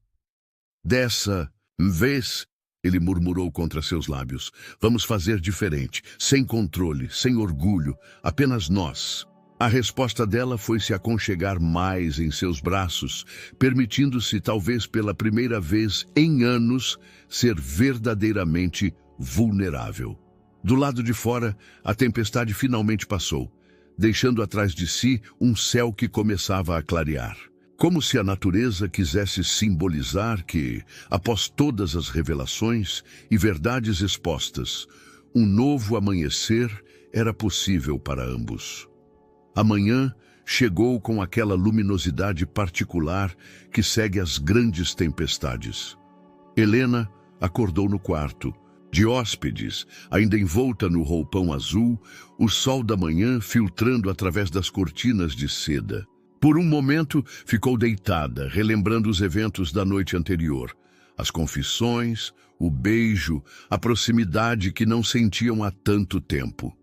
Dessa vez, ele murmurou contra seus lábios, vamos fazer diferente, sem controle, sem orgulho, apenas nós. A resposta dela foi se aconchegar mais em seus braços, permitindo-se, talvez pela primeira vez em anos, ser verdadeiramente vulnerável. Do lado de fora, a tempestade finalmente passou, deixando atrás de si um céu que começava a clarear. Como se a natureza quisesse simbolizar que, após todas as revelações e verdades expostas, um novo amanhecer era possível para ambos. A manhã chegou com aquela luminosidade particular que segue as grandes tempestades. Helena acordou no quarto, de hóspedes, ainda envolta no roupão azul, o sol da manhã filtrando através das cortinas de seda. Por um momento, ficou deitada, relembrando os eventos da noite anterior. As confissões, o beijo, a proximidade que não sentiam há tanto tempo.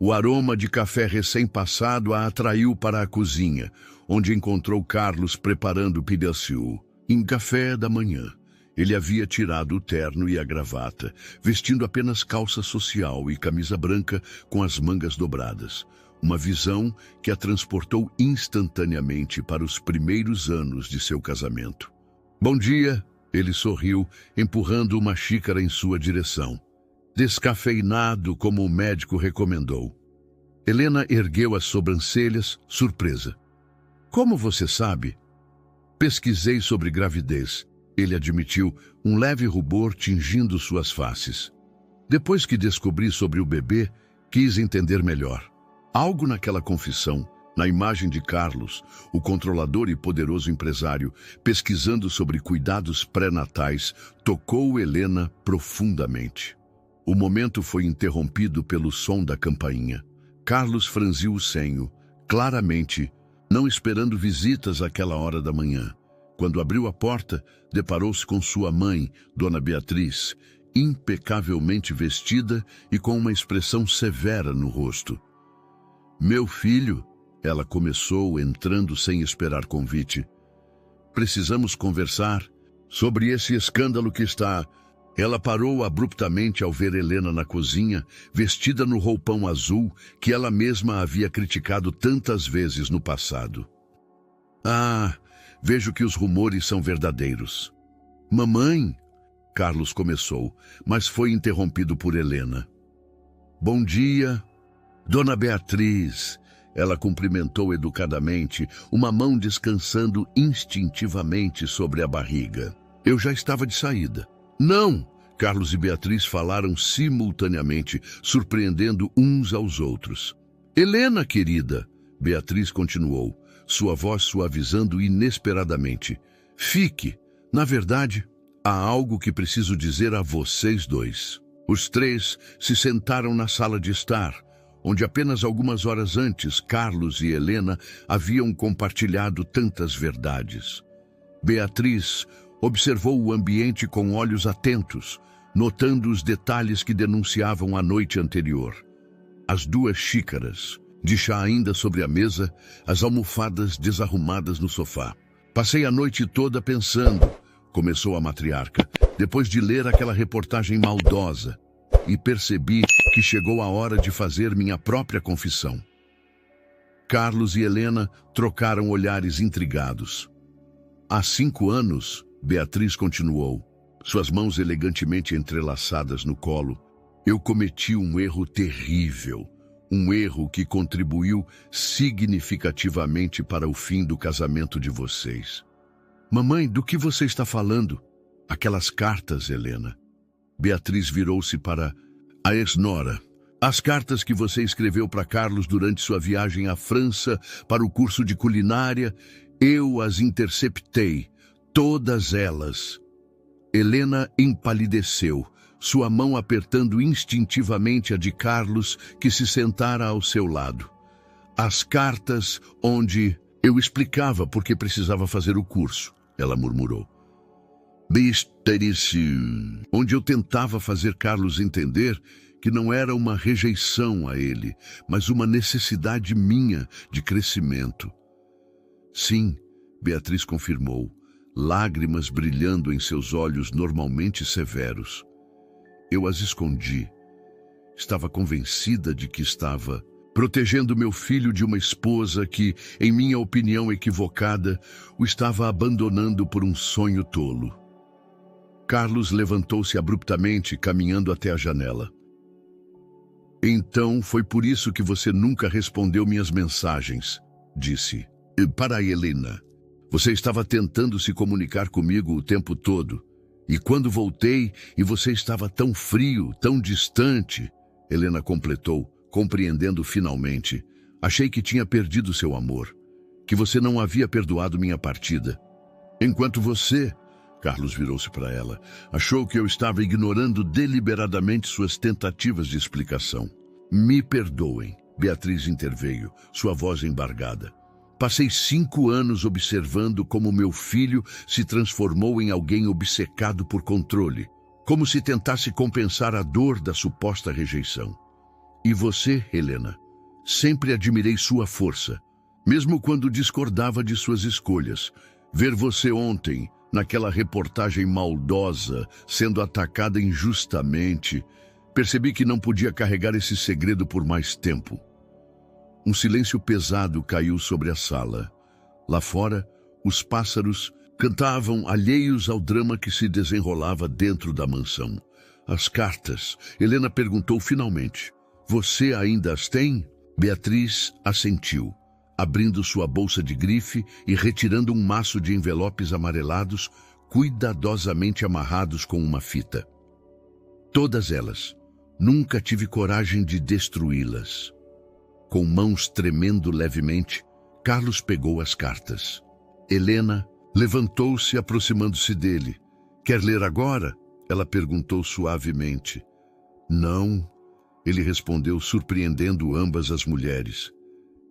O aroma de café recém-passado a atraiu para a cozinha, onde encontrou Carlos preparando o pidasiu. Em café da manhã, ele havia tirado o terno e a gravata, vestindo apenas calça social e camisa branca com as mangas dobradas. Uma visão que a transportou instantaneamente para os primeiros anos de seu casamento. Bom dia, ele sorriu, empurrando uma xícara em sua direção. Descafeinado como o médico recomendou. Helena ergueu as sobrancelhas, surpresa. Como você sabe? Pesquisei sobre gravidez. Ele admitiu, um leve rubor tingindo suas faces. Depois que descobri sobre o bebê, quis entender melhor. Algo naquela confissão, na imagem de Carlos, o controlador e poderoso empresário, pesquisando sobre cuidados pré-natais, tocou Helena profundamente. O momento foi interrompido pelo som da campainha. Carlos franziu o senho, claramente, não esperando visitas àquela hora da manhã. Quando abriu a porta, deparou-se com sua mãe, Dona Beatriz, impecavelmente vestida e com uma expressão severa no rosto. Meu filho, ela começou, entrando sem esperar convite. Precisamos conversar sobre esse escândalo que está... Ela parou abruptamente ao ver Helena na cozinha, vestida no roupão azul que ela mesma havia criticado tantas vezes no passado. Ah, vejo que os rumores são verdadeiros. Mamãe, Carlos começou, mas foi interrompido por Helena. Bom dia, Dona Beatriz. Ela cumprimentou educadamente, uma mão descansando instintivamente sobre a barriga. Eu já estava de saída. Não! Carlos e Beatriz falaram simultaneamente, surpreendendo uns aos outros. Helena, querida, Beatriz continuou, sua voz suavizando inesperadamente. Fique. Na verdade, há algo que preciso dizer a vocês dois. Os três se sentaram na sala de estar, onde apenas algumas horas antes Carlos e Helena haviam compartilhado tantas verdades. Beatriz observou o ambiente com olhos atentos, notando os detalhes que denunciavam a noite anterior. As 2 xícaras de chá ainda sobre a mesa, as almofadas desarrumadas no sofá. Passei a noite toda pensando, começou a matriarca, depois de ler aquela reportagem maldosa, e percebi que chegou a hora de fazer minha própria confissão. Carlos e Helena trocaram olhares intrigados. Há 5 anos, Beatriz continuou, suas mãos elegantemente entrelaçadas no colo, eu cometi um erro terrível, um erro que contribuiu significativamente para o fim do casamento de vocês. Mamãe, do que você está falando? Aquelas cartas, Helena. Beatriz virou-se para a ex-nora. As cartas que você escreveu para Carlos durante sua viagem à França para o curso de culinária, eu as interceptei, todas elas. Helena empalideceu, sua mão apertando instintivamente a de Carlos, que se sentara ao seu lado. As cartas onde eu explicava por que precisava fazer o curso, ela murmurou. Onde eu tentava fazer Carlos entender que não era uma rejeição a ele, mas uma necessidade minha de crescimento. Sim, Beatriz confirmou, lágrimas brilhando em seus olhos normalmente severos. Eu as escondi. Estava convencida de que estava protegendo meu filho de uma esposa que, em minha opinião equivocada, o estava abandonando por um sonho tolo. Carlos levantou-se abruptamente, caminhando até a janela. Então, foi por isso que você nunca respondeu minhas mensagens, disse. Para a Helena. Você estava tentando se comunicar comigo o tempo todo. E quando voltei, e você estava tão frio, tão distante, Helena completou, compreendendo finalmente. Achei que tinha perdido seu amor, que você não havia perdoado minha partida. Enquanto você, Carlos virou-se para ela, achou que eu estava ignorando deliberadamente suas tentativas de explicação. Me perdoem, Beatriz interveio, sua voz embargada. Passei 5 anos observando como meu filho se transformou em alguém obcecado por controle, como se tentasse compensar a dor da suposta rejeição. E você, Helena, sempre admirei sua força, mesmo quando discordava de suas escolhas. Ver você ontem, naquela reportagem maldosa, sendo atacada injustamente, percebi que não podia carregar esse segredo por mais tempo. Um silêncio pesado caiu sobre a sala. Lá fora, os pássaros cantavam alheios ao drama que se desenrolava dentro da mansão. As cartas, Helena perguntou finalmente. Você ainda as tem? Beatriz assentiu, abrindo sua bolsa de grife e retirando um maço de envelopes amarelados, cuidadosamente amarrados com uma fita. Todas elas. Nunca tive coragem de destruí-las. Com mãos tremendo levemente, Carlos pegou as cartas. Helena levantou-se, aproximando-se dele. Quer ler agora? Ela perguntou suavemente. Não, ele respondeu, surpreendendo ambas as mulheres.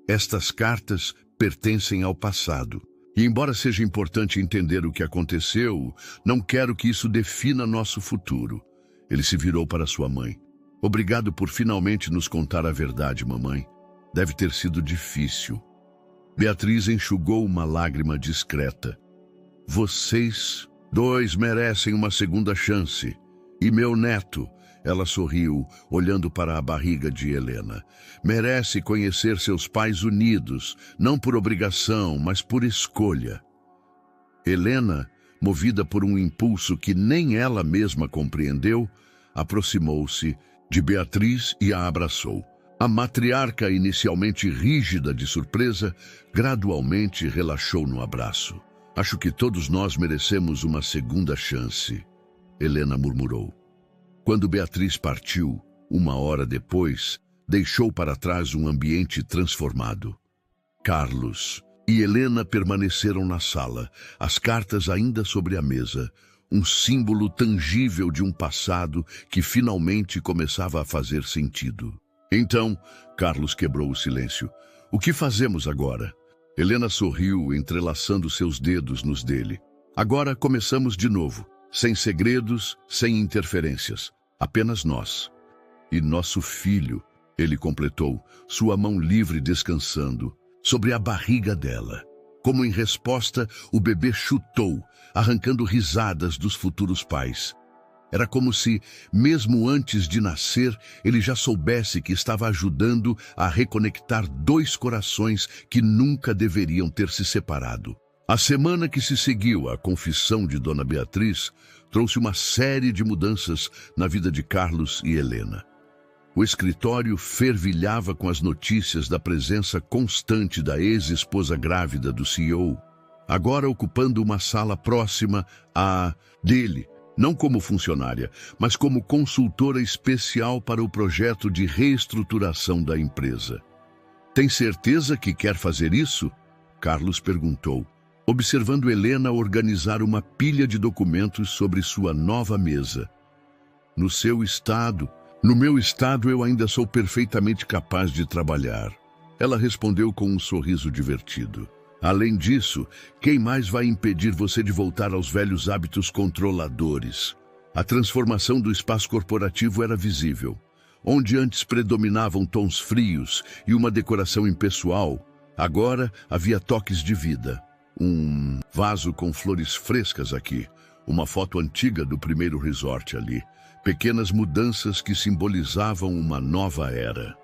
Estas cartas pertencem ao passado. E embora seja importante entender o que aconteceu, não quero que isso defina nosso futuro. Ele se virou para sua mãe. Obrigado por finalmente nos contar a verdade, mamãe. Deve ter sido difícil. Beatriz enxugou uma lágrima discreta. Vocês 2 merecem uma segunda chance. E meu neto, ela sorriu, olhando para a barriga de Helena, merece conhecer seus pais unidos, não por obrigação, mas por escolha. Helena, movida por um impulso que nem ela mesma compreendeu, aproximou-se de Beatriz e a abraçou. A matriarca, inicialmente rígida de surpresa, gradualmente relaxou no abraço. Acho que todos nós merecemos uma segunda chance, Helena murmurou. Quando Beatriz partiu, 1 hora depois, deixou para trás um ambiente transformado. Carlos e Helena permaneceram na sala, as cartas ainda sobre a mesa, um símbolo tangível de um passado que finalmente começava a fazer sentido. Então, Carlos quebrou o silêncio. O que fazemos agora? Helena sorriu, entrelaçando seus dedos nos dele. Agora começamos de novo, sem segredos, sem interferências. Apenas nós. E nosso filho, ele completou, sua mão livre descansando, sobre a barriga dela. Como em resposta, o bebê chutou, arrancando risadas dos futuros pais. Era como se, mesmo antes de nascer, ele já soubesse que estava ajudando a reconectar dois corações que nunca deveriam ter se separado. A semana que se seguiu à confissão de Dona Beatriz trouxe uma série de mudanças na vida de Carlos e Helena. O escritório fervilhava com as notícias da presença constante da ex-esposa grávida do CEO, agora ocupando uma sala próxima à dele, não como funcionária, mas como consultora especial para o projeto de reestruturação da empresa. Tem certeza que quer fazer isso? Carlos perguntou, observando Helena organizar uma pilha de documentos sobre sua nova mesa. No meu estado eu ainda sou perfeitamente capaz de trabalhar. Ela respondeu com um sorriso divertido. Além disso, quem mais vai impedir você de voltar aos velhos hábitos controladores? A transformação do espaço corporativo era visível. Onde antes predominavam tons frios e uma decoração impessoal, agora havia toques de vida. Um vaso com flores frescas aqui, uma foto antiga do primeiro resort ali. Pequenas mudanças que simbolizavam uma nova era.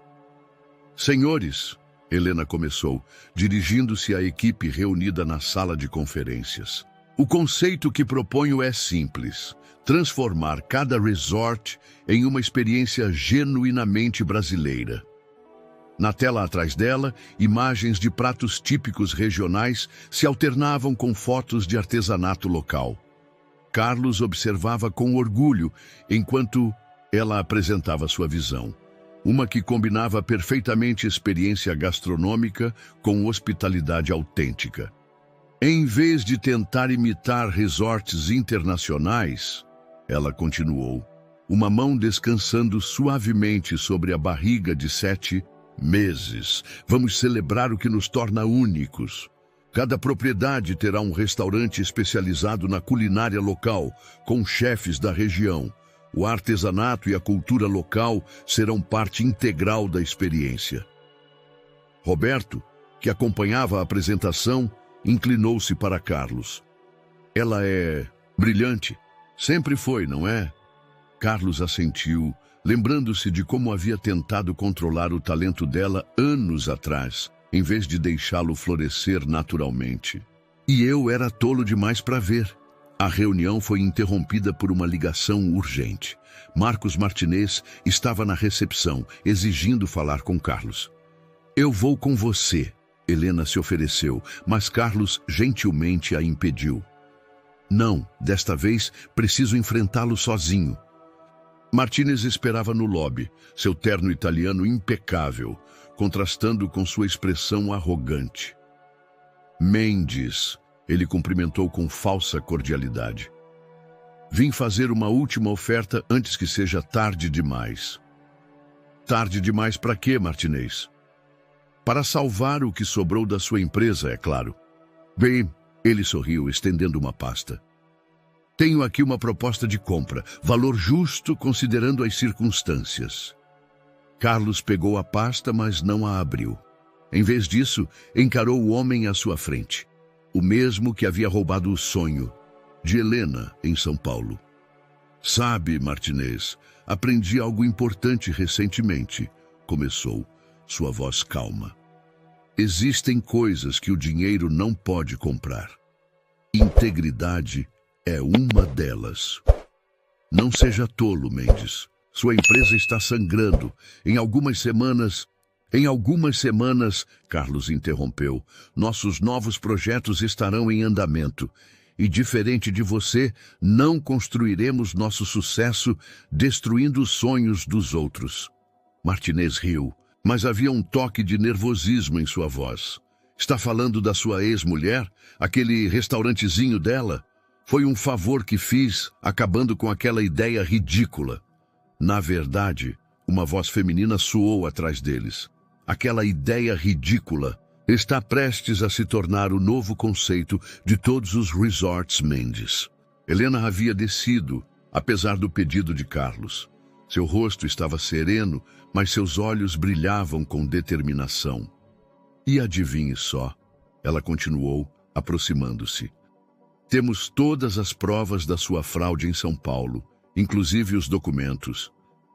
Senhores, Helena começou, dirigindo-se à equipe reunida na sala de conferências. O conceito que proponho é simples: transformar cada resort em uma experiência genuinamente brasileira. Na tela atrás dela, imagens de pratos típicos regionais se alternavam com fotos de artesanato local. Carlos observava com orgulho enquanto ela apresentava sua visão. Uma que combinava perfeitamente experiência gastronômica com hospitalidade autêntica. Em vez de tentar imitar resorts internacionais, ela continuou, uma mão descansando suavemente sobre a barriga de 7 meses. Vamos celebrar o que nos torna únicos. Cada propriedade terá um restaurante especializado na culinária local, com chefes da região. O artesanato e a cultura local serão parte integral da experiência. Roberto, que acompanhava a apresentação, inclinou-se para Carlos. Ela é brilhante. Sempre foi, não é? Carlos assentiu, lembrando-se de como havia tentado controlar o talento dela anos atrás, em vez de deixá-lo florescer naturalmente. E eu era tolo demais para ver. A reunião foi interrompida por uma ligação urgente. Marcos Martinez estava na recepção, exigindo falar com Carlos. Eu vou com você, Helena se ofereceu, mas Carlos gentilmente a impediu. Não, desta vez preciso enfrentá-lo sozinho. Martinez esperava no lobby, seu terno italiano impecável, contrastando com sua expressão arrogante. Mendes, ele cumprimentou com falsa cordialidade. Vim fazer uma última oferta antes que seja tarde demais. Tarde demais para quê, Martinez? Para salvar o que sobrou da sua empresa, é claro. Bem, ele sorriu, estendendo uma pasta. Tenho aqui uma proposta de compra, valor justo considerando as circunstâncias. Carlos pegou a pasta, mas não a abriu. Em vez disso, encarou o homem à sua frente. O mesmo que havia roubado o sonho de Helena em São Paulo. Sabe, Martinez, aprendi algo importante recentemente, começou, sua voz calma. Existem coisas que o dinheiro não pode comprar. Integridade é uma delas. Não seja tolo, Mendes. Sua empresa está sangrando. Em algumas semanas, Carlos interrompeu, nossos novos projetos estarão em andamento. E diferente de você, não construiremos nosso sucesso destruindo os sonhos dos outros. Martinez riu, mas havia um toque de nervosismo em sua voz. Está falando da sua ex-mulher? Aquele restaurantezinho dela? Foi um favor que fiz, acabando com aquela ideia ridícula. Na verdade, uma voz feminina soou atrás deles. Aquela ideia ridícula está prestes a se tornar o novo conceito de todos os resorts Mendes. Helena havia descido, apesar do pedido de Carlos. Seu rosto estava sereno, mas seus olhos brilhavam com determinação. E adivinhe só, ela continuou, aproximando-se. Temos todas as provas da sua fraude em São Paulo, inclusive os documentos,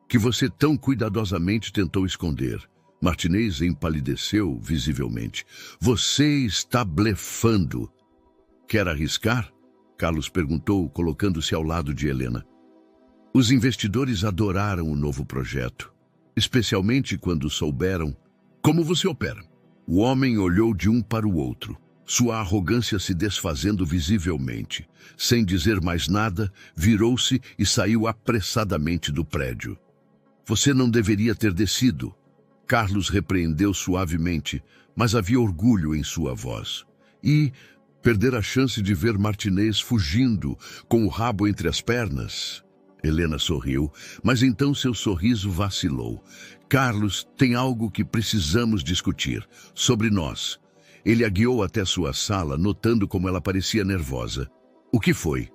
que você tão cuidadosamente tentou esconder. Martinez empalideceu visivelmente. Você está blefando. Quer arriscar? Carlos perguntou, colocando-se ao lado de Helena. Os investidores adoraram o novo projeto, especialmente quando souberam como você opera. O homem olhou de um para o outro, sua arrogância se desfazendo visivelmente. Sem dizer mais nada, virou-se e saiu apressadamente do prédio. Você não deveria ter descido. Carlos repreendeu suavemente, mas havia orgulho em sua voz. E perder a chance de ver Martinez fugindo, com o rabo entre as pernas? Helena sorriu, mas então seu sorriso vacilou. Carlos, tem algo que precisamos discutir, sobre nós. Ele a guiou até sua sala, notando como ela parecia nervosa. O que foi?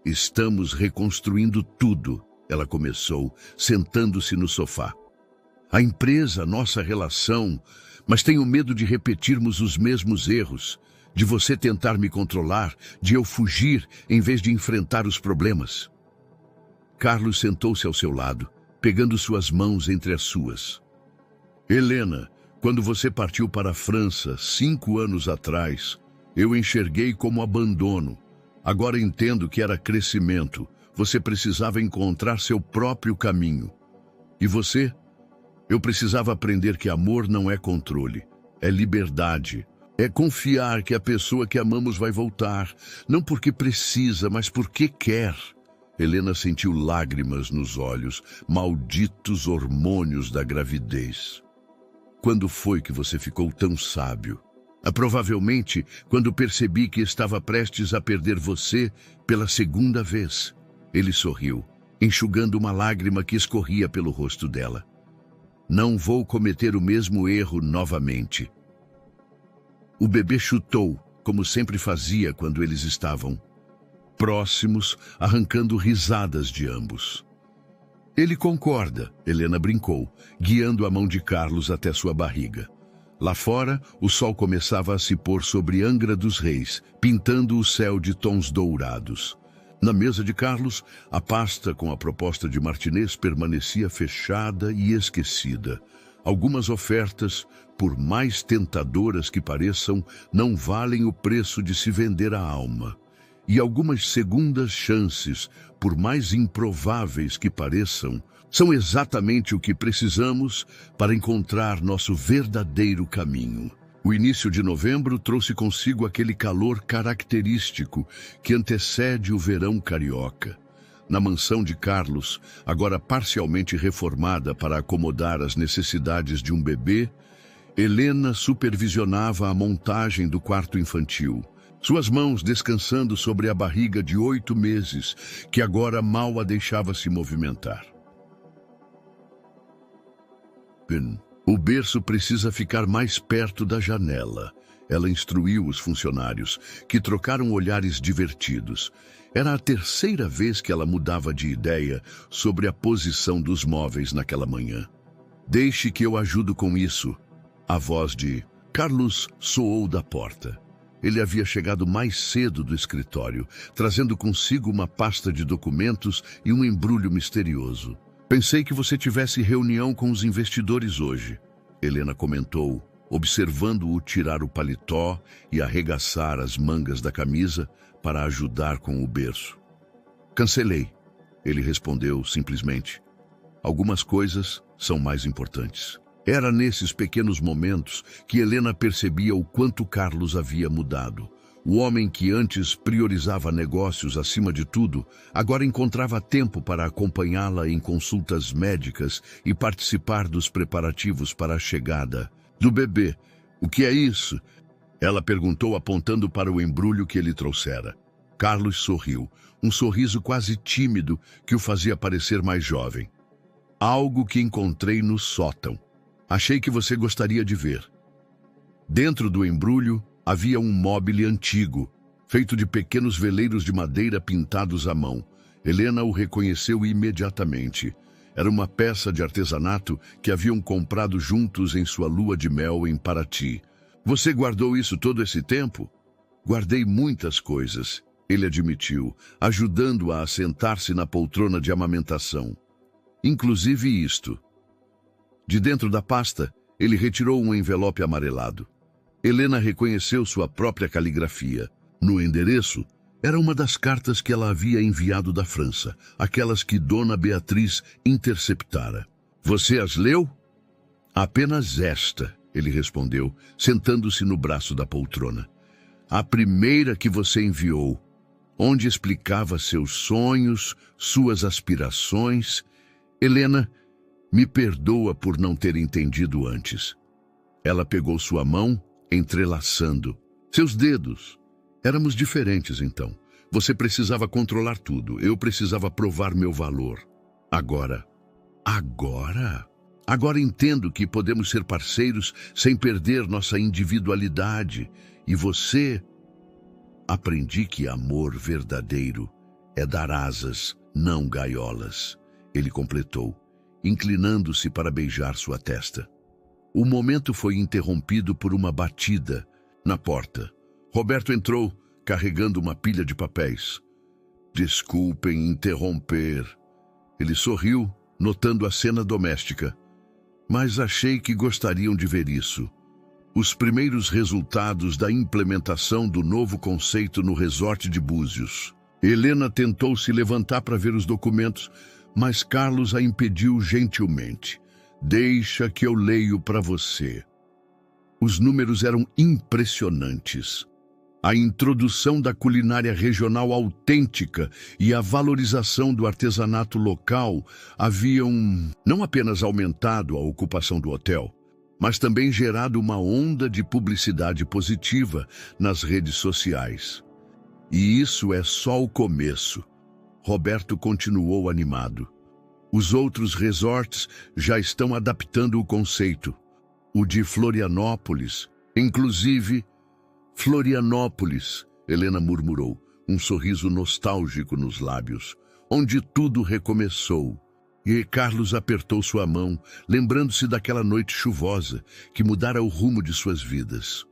Estamos reconstruindo tudo, ela começou, sentando-se no sofá. A empresa, nossa relação, mas tenho medo de repetirmos os mesmos erros, de você tentar me controlar, de eu fugir em vez de enfrentar os problemas. Carlos sentou-se ao seu lado, pegando suas mãos entre as suas. Helena, quando você partiu para a França 5 anos atrás, eu enxerguei como abandono. Agora entendo que era crescimento. Você precisava encontrar seu próprio caminho. E você? Eu precisava aprender que amor não é controle, é liberdade. É confiar que a pessoa que amamos vai voltar, não porque precisa, mas porque quer. Helena sentiu lágrimas nos olhos, malditos hormônios da gravidez. Quando foi que você ficou tão sábio? Provavelmente quando percebi que estava prestes a perder você pela segunda vez. Ele sorriu, enxugando uma lágrima que escorria pelo rosto dela. Não vou cometer o mesmo erro novamente. O bebê chutou, como sempre fazia quando eles estavam próximos, arrancando risadas de ambos. Ele concorda, Helena brincou, guiando a mão de Carlos até sua barriga. Lá fora, o sol começava a se pôr sobre Angra dos Reis, pintando o céu de tons dourados. Na mesa de Carlos, a pasta com a proposta de Martinez permanecia fechada e esquecida. Algumas ofertas, por mais tentadoras que pareçam, não valem o preço de se vender a alma. E algumas segundas chances, por mais improváveis que pareçam, são exatamente o que precisamos para encontrar nosso verdadeiro caminho. O início de novembro trouxe consigo aquele calor característico que antecede o verão carioca. Na mansão de Carlos, agora parcialmente reformada para acomodar as necessidades de um bebê, Helena supervisionava a montagem do quarto infantil. Suas mãos descansando sobre a barriga de 8 meses, que agora mal a deixava se movimentar. O berço precisa ficar mais perto da janela. Ela instruiu os funcionários, que trocaram olhares divertidos. Era a terceira vez que ela mudava de ideia sobre a posição dos móveis naquela manhã. Deixe que eu ajudo com isso. A voz de Carlos soou da porta. Ele havia chegado mais cedo do escritório, trazendo consigo uma pasta de documentos e um embrulho misterioso. Pensei que você tivesse reunião com os investidores hoje, Helena comentou, observando-o tirar o paletó e arregaçar as mangas da camisa para ajudar com o berço. Cancelei, ele respondeu simplesmente. Algumas coisas são mais importantes. Era nesses pequenos momentos que Helena percebia o quanto Carlos havia mudado. O homem que antes priorizava negócios acima de tudo, agora encontrava tempo para acompanhá-la em consultas médicas e participar dos preparativos para a chegada do bebê. O que é isso? Ela perguntou, apontando para o embrulho que ele trouxera. Carlos sorriu, um sorriso quase tímido que o fazia parecer mais jovem. Algo que encontrei no sótão. Achei que você gostaria de ver. Dentro do embrulho havia um móbile antigo, feito de pequenos veleiros de madeira pintados à mão. Helena o reconheceu imediatamente. Era uma peça de artesanato que haviam comprado juntos em sua lua de mel em Paraty. Você guardou isso todo esse tempo? Guardei muitas coisas. ele admitiu, ajudando-a a sentar-se na poltrona de amamentação. Inclusive isto. De dentro da pasta, ele retirou um envelope amarelado. Helena reconheceu sua própria caligrafia. No endereço, era uma das cartas que ela havia enviado da França, aquelas que Dona Beatriz interceptara. Você as leu? Apenas esta, ele respondeu, sentando-se no braço da poltrona. A primeira que você enviou, onde explicava seus sonhos, suas aspirações. Helena, me perdoa por não ter entendido antes. Ela pegou sua mão, entrelaçando. Seus dedos. Éramos diferentes então. Você precisava controlar tudo. Eu precisava provar meu valor. Agora entendo que podemos ser parceiros sem perder nossa individualidade. E você... Aprendi que amor verdadeiro é dar asas, não gaiolas. Ele completou, inclinando-se para beijar sua testa. O momento foi interrompido por uma batida na porta. Roberto entrou, carregando uma pilha de papéis. Desculpem interromper. Ele sorriu, notando a cena doméstica. Mas achei que gostariam de ver isso. Os primeiros resultados da implementação do novo conceito no resort de Búzios. Helena tentou se levantar para ver os documentos, mas Carlos a impediu gentilmente. Deixa que eu leio para você. Os números eram impressionantes. A introdução da culinária regional autêntica e a valorização do artesanato local haviam não apenas aumentado a ocupação do hotel, mas também gerado uma onda de publicidade positiva nas redes sociais. E isso é só o começo. Roberto continuou animado. Os outros resorts já estão adaptando o conceito. O de Florianópolis, inclusive... Florianópolis, Helena murmurou, um sorriso nostálgico nos lábios, onde tudo recomeçou. E Carlos apertou sua mão, lembrando-se daquela noite chuvosa que mudara o rumo de suas vidas.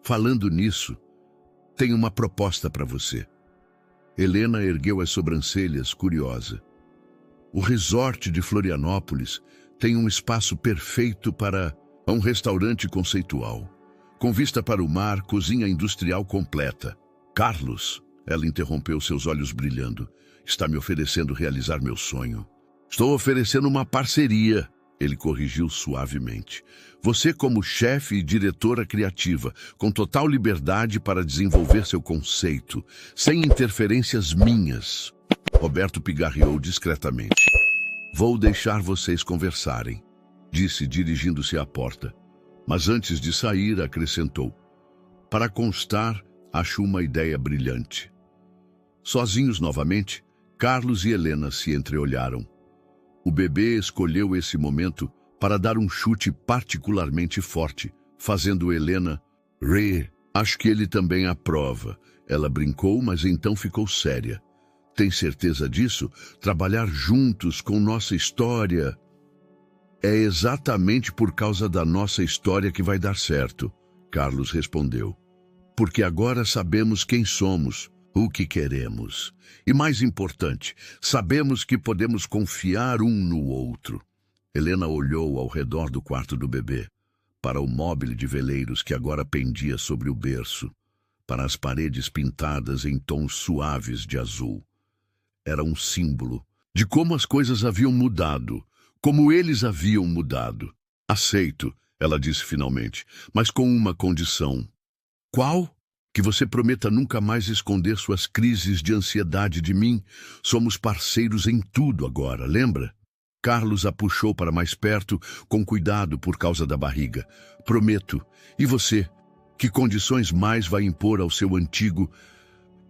Falando nisso, tenho uma proposta para você. Helena ergueu as sobrancelhas, curiosa. O resort de Florianópolis tem um espaço perfeito para um restaurante conceitual, com vista para o mar, cozinha industrial completa. Carlos, ela interrompeu, seus olhos brilhando, está me oferecendo realizar meu sonho. Estou oferecendo uma parceria, ele corrigiu suavemente. Você como chefe e diretora criativa, com total liberdade para desenvolver seu conceito, sem interferências minhas. Roberto pigarreou discretamente. Vou deixar vocês conversarem, disse dirigindo-se à porta. Mas antes de sair, acrescentou. Para constar, acho uma ideia brilhante. Sozinhos novamente, Carlos e Helena se entreolharam. O bebê escolheu esse momento para dar um chute particularmente forte, fazendo Helena rir. Acho que ele também aprova. Ela brincou, mas então ficou séria. Tem certeza disso? Trabalhar juntos com nossa história... É exatamente por causa da nossa história que vai dar certo, Carlos respondeu. Porque agora sabemos quem somos, o que queremos. E mais importante, sabemos que podemos confiar um no outro. Helena olhou ao redor do quarto do bebê, para o móvel de veleiros que agora pendia sobre o berço, para as paredes pintadas em tons suaves de azul. Era um símbolo de como as coisas haviam mudado, como eles haviam mudado. Aceito, ela disse finalmente, mas com uma condição. Qual? Que você prometa nunca mais esconder suas crises de ansiedade de mim. Somos parceiros em tudo agora, lembra? Carlos a puxou para mais perto, com cuidado por causa da barriga. Prometo. E você? Que condições mais vai impor ao seu antigo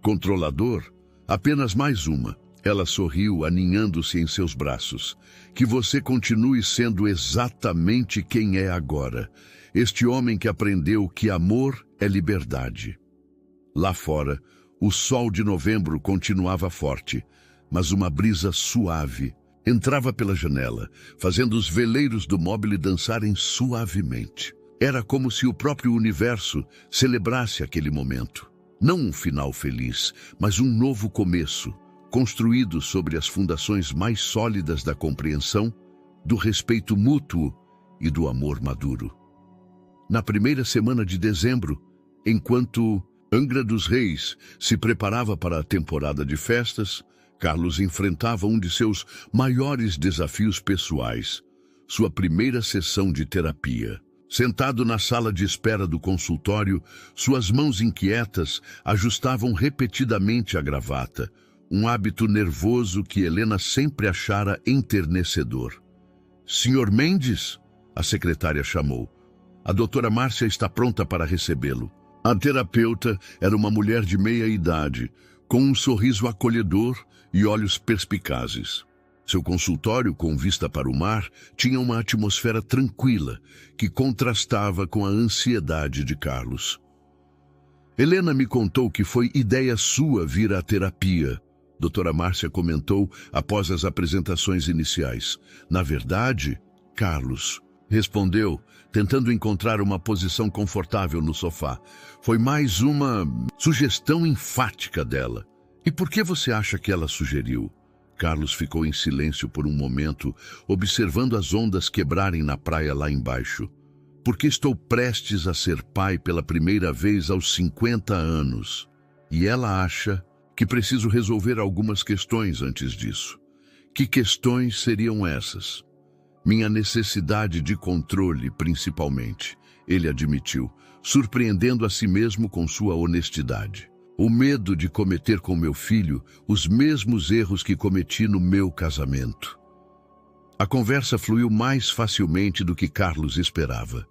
controlador? Apenas mais uma. Ela sorriu, aninhando-se em seus braços. Que você continue sendo exatamente quem é agora. Este homem que aprendeu que amor é liberdade. Lá fora, o sol de novembro continuava forte, mas uma brisa suave entrava pela janela, fazendo os veleiros do móvel dançarem suavemente. Era como se o próprio universo celebrasse aquele momento. Não um final feliz, mas um novo começo, construído sobre as fundações mais sólidas da compreensão, do respeito mútuo e do amor maduro. Na primeira semana de dezembro, enquanto Angra dos Reis se preparava para a temporada de festas, Carlos enfrentava um de seus maiores desafios pessoais, sua primeira sessão de terapia. Sentado na sala de espera do consultório, suas mãos inquietas ajustavam repetidamente a gravata, um hábito nervoso que Helena sempre achara enternecedor. "Senhor Mendes?" a secretária chamou. "A doutora Márcia está pronta para recebê-lo." A terapeuta era uma mulher de meia idade, com um sorriso acolhedor e olhos perspicazes. Seu consultório, com vista para o mar, tinha uma atmosfera tranquila, que contrastava com a ansiedade de Carlos. "Helena me contou que foi ideia sua vir à terapia", doutora Márcia comentou após as apresentações iniciais. "Na verdade, Carlos", respondeu, tentando encontrar uma posição confortável no sofá, "foi mais uma sugestão enfática dela." "E por que você acha que ela sugeriu?" Carlos ficou em silêncio por um momento, observando as ondas quebrarem na praia lá embaixo. "Porque estou prestes a ser pai pela primeira vez aos 50 anos. E ela acha que preciso resolver algumas questões antes disso." "Que questões seriam essas?" "Minha necessidade de controle, principalmente", ele admitiu, surpreendendo a si mesmo com sua honestidade. "O medo de cometer com meu filho os mesmos erros que cometi no meu casamento." A conversa fluiu mais facilmente do que Carlos esperava.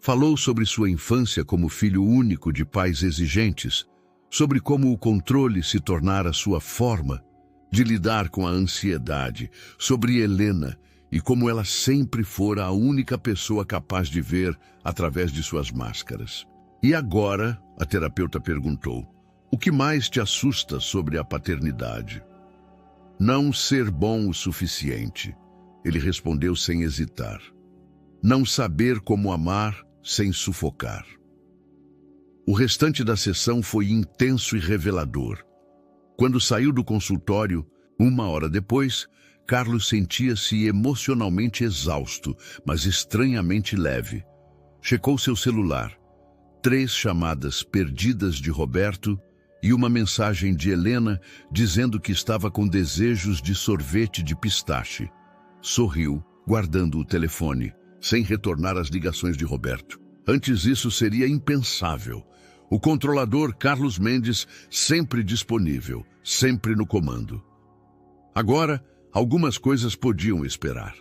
Falou sobre sua infância como filho único de pais exigentes, sobre como o controle se tornara sua forma de lidar com a ansiedade, sobre Helena e como ela sempre fora a única pessoa capaz de ver através de suas máscaras. "E agora?", a terapeuta perguntou, "o que mais te assusta sobre a paternidade?" "Não ser bom o suficiente", ele respondeu sem hesitar. "Não saber como amar sem sufocar." O restante da sessão foi intenso e revelador. Quando saiu do consultório, 1 hora depois, Carlos sentia-se emocionalmente exausto, mas estranhamente leve. Checou seu celular. 3 chamadas perdidas de Roberto e uma mensagem de Helena dizendo que estava com desejos de sorvete de pistache. Sorriu, guardando o telefone, sem retornar às ligações de Roberto. Antes isso seria impensável. O controlador Carlos Mendes sempre disponível, sempre no comando. Agora, algumas coisas podiam esperar.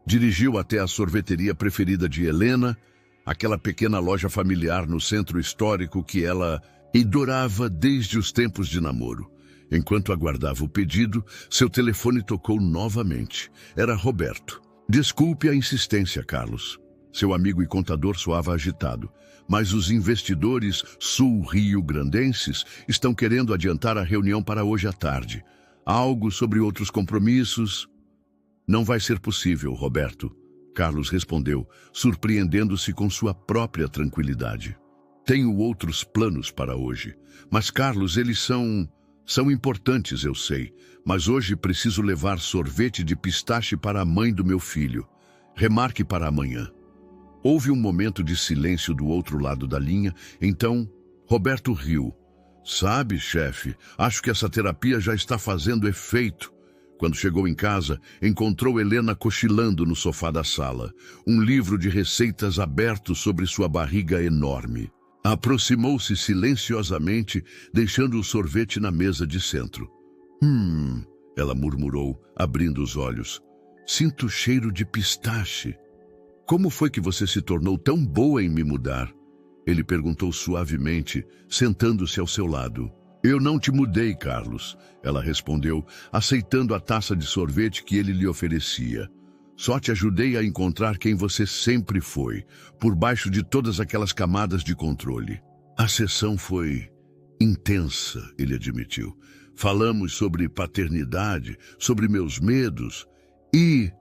Dirigiu até a sorveteria preferida de Helena, aquela pequena loja familiar no centro histórico que ela adorava desde os tempos de namoro. Enquanto aguardava o pedido, seu telefone tocou novamente. Era Roberto. "Desculpe a insistência, Carlos." Seu amigo e contador soava agitado. "Mas os investidores sul-rio-grandenses estão querendo adiantar a reunião para hoje à tarde. Algo sobre outros compromissos?" "Não vai ser possível, Roberto", Carlos respondeu, surpreendendo-se com sua própria tranquilidade. "Tenho outros planos para hoje. Mas, Carlos, eles são importantes, eu sei. Mas hoje preciso levar sorvete de pistache para a mãe do meu filho. Remarque para amanhã." Houve um momento de silêncio do outro lado da linha, então Roberto riu. "Sabe, chefe, acho que essa terapia já está fazendo efeito." Quando chegou em casa, encontrou Helena cochilando no sofá da sala, um livro de receitas aberto sobre sua barriga enorme. Aproximou-se silenciosamente, deixando o sorvete na mesa de centro. Ela murmurou, abrindo os olhos. "Sinto cheiro de pistache." "Como foi que você se tornou tão boa em me mudar?" Ele perguntou suavemente, sentando-se ao seu lado. "Eu não te mudei, Carlos," ela respondeu, aceitando a taça de sorvete que ele lhe oferecia. "Só te ajudei a encontrar quem você sempre foi, por baixo de todas aquelas camadas de controle." "A sessão foi intensa", ele admitiu. "Falamos sobre paternidade, sobre meus medos e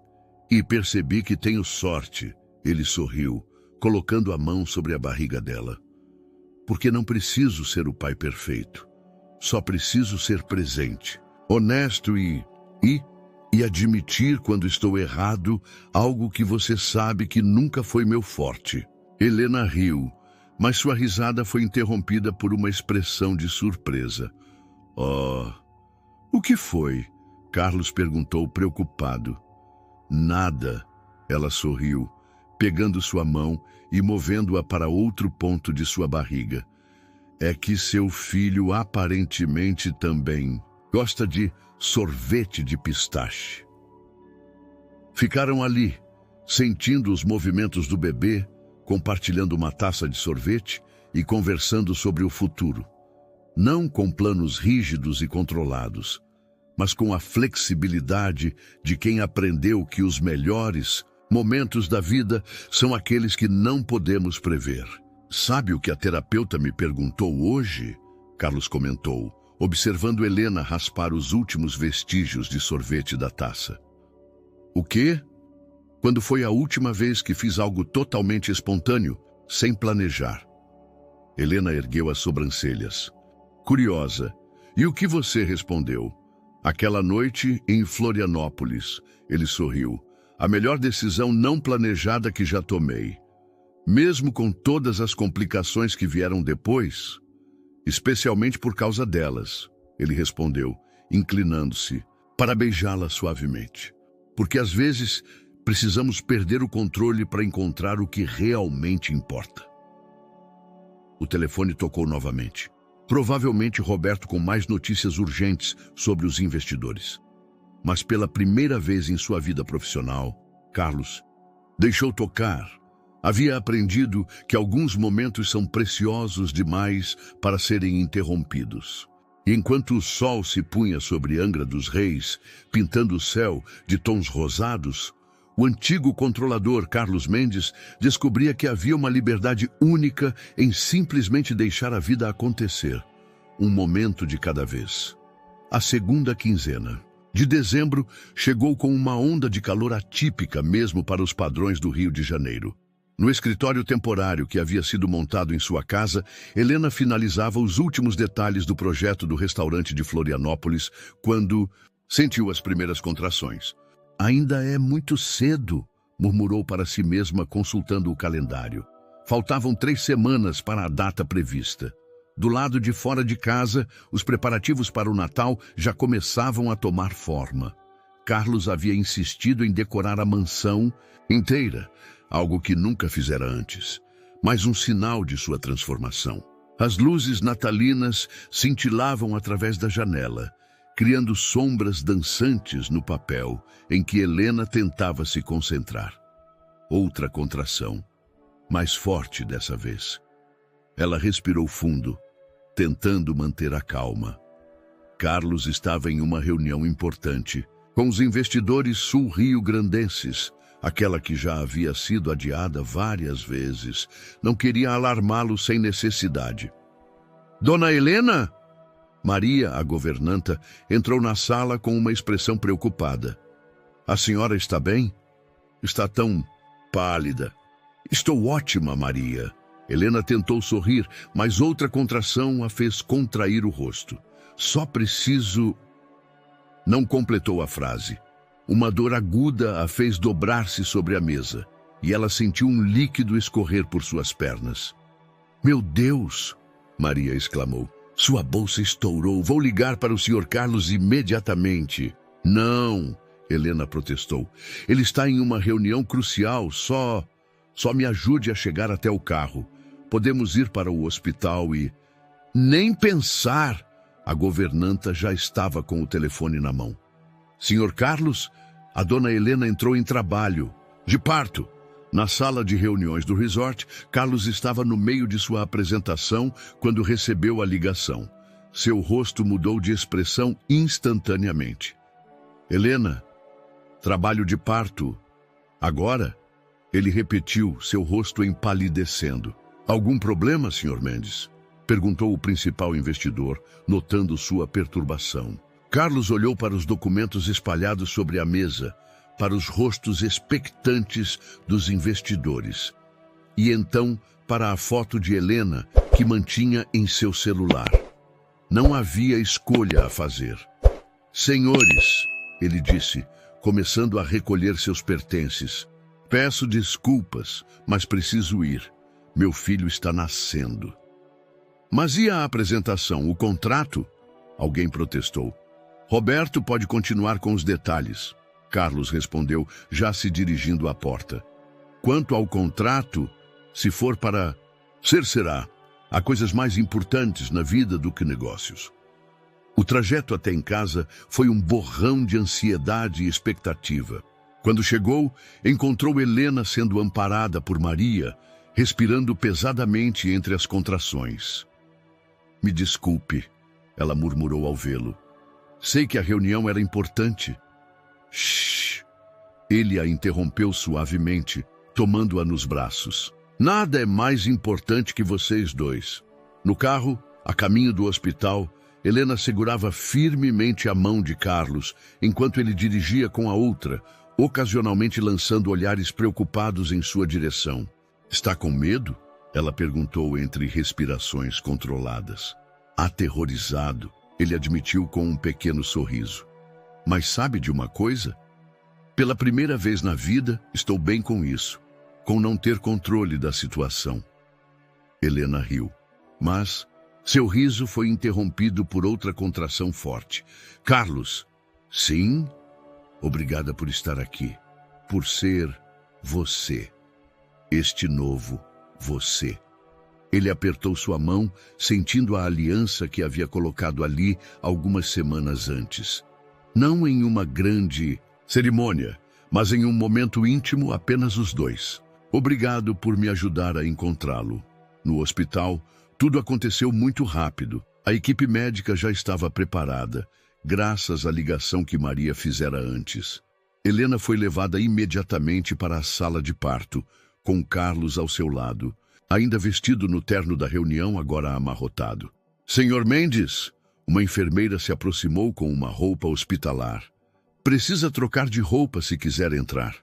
percebi que tenho sorte." Ele sorriu, colocando a mão sobre a barriga dela. porque não preciso ser o pai perfeito. Só preciso ser presente, honesto e admitir quando estou errado, algo que você sabe que nunca foi meu forte. Helena riu, mas sua risada foi interrompida por uma expressão de surpresa. Oh, o que foi? Carlos perguntou preocupado. Nada, ela sorriu, pegando sua mão e movendo-a para outro ponto de sua barriga. É que seu filho aparentemente também gosta de sorvete de pistache. Ficaram ali, sentindo os movimentos do bebê, compartilhando uma taça de sorvete e conversando sobre o futuro. Não com planos rígidos e controlados, mas com a flexibilidade de quem aprendeu que os melhores momentos da vida são aqueles que não podemos prever. Sabe o que a terapeuta me perguntou hoje? Carlos comentou, observando Helena raspar os últimos vestígios de sorvete da taça. O quê? Quando foi a última vez que fiz algo totalmente espontâneo, sem planejar? Helena ergueu as sobrancelhas. Curiosa. E o que você respondeu? Aquela noite em Florianópolis, ele sorriu. A melhor decisão não planejada que já tomei. Mesmo com todas as complicações que vieram depois, especialmente por causa delas, ele respondeu, inclinando-se, para beijá-la suavemente. Porque às vezes precisamos perder o controle para encontrar o que realmente importa. O telefone tocou novamente. Provavelmente Roberto com mais notícias urgentes sobre os investidores. Mas pela primeira vez em sua vida profissional, Carlos deixou tocar. Havia aprendido que alguns momentos são preciosos demais para serem interrompidos. E enquanto o sol se punha sobre Angra dos Reis, pintando o céu de tons rosados, o antigo controlador Carlos Mendes descobria que havia uma liberdade única em simplesmente deixar a vida acontecer, um momento de cada vez. A segunda quinzena de dezembro chegou com uma onda de calor atípica mesmo para os padrões do Rio de Janeiro. No escritório temporário que havia sido montado em sua casa, Helena finalizava os últimos detalhes do projeto do restaurante de Florianópolis quando sentiu as primeiras contrações. Ainda é muito cedo, murmurou para si mesma consultando o calendário. Faltavam 3 semanas para a data prevista. Do lado de fora de casa, os preparativos para o Natal já começavam a tomar forma. Carlos havia insistido em decorar a mansão inteira, algo que nunca fizera antes, mas um sinal de sua transformação. As luzes natalinas cintilavam através da janela, criando sombras dançantes no papel em que Helena tentava se concentrar. Outra contração, mais forte dessa vez. Ela respirou fundo, tentando manter a calma. Carlos estava em uma reunião importante, com os investidores sul-rio-grandenses, aquela que já havia sido adiada várias vezes. Não queria alarmá-lo sem necessidade. Dona Helena? Maria, a governanta, entrou na sala com uma expressão preocupada. A senhora está bem? Está tão pálida. Estou ótima, Maria. Helena tentou sorrir, mas outra contração a fez contrair o rosto. Só preciso... Não completou a frase. Uma dor aguda a fez dobrar-se sobre a mesa, e ela sentiu um líquido escorrer por suas pernas. Meu Deus! Maria exclamou. Sua bolsa estourou. Vou ligar para o Sr. Carlos imediatamente. Não, Helena protestou. Ele está em uma reunião crucial. Só me ajude a chegar até o carro. Podemos ir para o hospital e... Nem pensar! A governanta já estava com o telefone na mão. Sr. Carlos, a dona Helena entrou em trabalho. De parto. Na sala de reuniões do resort, Carlos estava no meio de sua apresentação quando recebeu a ligação. Seu rosto mudou de expressão instantaneamente. Helena, trabalho de parto. Agora? Ele repetiu, seu rosto empalidecendo. Algum problema, Sr. Mendes? Perguntou o principal investidor, notando sua perturbação. Carlos olhou para os documentos espalhados sobre a mesa, para os rostos expectantes dos investidores. E então para a foto de Helena, que mantinha em seu celular. Não havia escolha a fazer. Senhores, ele disse, começando a recolher seus pertences. Peço desculpas, mas preciso ir. Meu filho está nascendo. Mas e a apresentação, o contrato? Alguém protestou. Roberto pode continuar com os detalhes. Carlos respondeu, já se dirigindo à porta. Quanto ao contrato, se for para ser, será. Há coisas mais importantes na vida do que negócios. O trajeto até em casa foi um borrão de ansiedade e expectativa. Quando chegou, encontrou Helena sendo amparada por Maria, respirando pesadamente entre as contrações. Me desculpe, ela murmurou ao vê-lo. Sei que a reunião era importante. Shhh! Ele a interrompeu suavemente, tomando-a nos braços. Nada é mais importante que vocês dois. No carro, a caminho do hospital, Helena segurava firmemente a mão de Carlos, enquanto ele dirigia com a outra, ocasionalmente lançando olhares preocupados em sua direção. Está com medo? Ela perguntou entre respirações controladas. Aterrorizado, ele admitiu com um pequeno sorriso. Mas sabe de uma coisa? Pela primeira vez na vida, estou bem com isso, com não ter controle da situação. Helena riu, mas seu riso foi interrompido por outra contração forte. Carlos, sim? Obrigada por estar aqui, por ser você, este novo você. Ele apertou sua mão, sentindo a aliança que havia colocado ali algumas semanas antes. Não em uma grande cerimônia, mas em um momento íntimo, apenas os dois. Obrigado por me ajudar a encontrá-lo. No hospital, tudo aconteceu muito rápido. A equipe médica já estava preparada, graças à ligação que Maria fizera antes. Helena foi levada imediatamente para a sala de parto, com Carlos ao seu lado, ainda vestido no terno da reunião, agora amarrotado. Senhor Mendes, uma enfermeira se aproximou com uma roupa hospitalar. Precisa trocar de roupa se quiser entrar.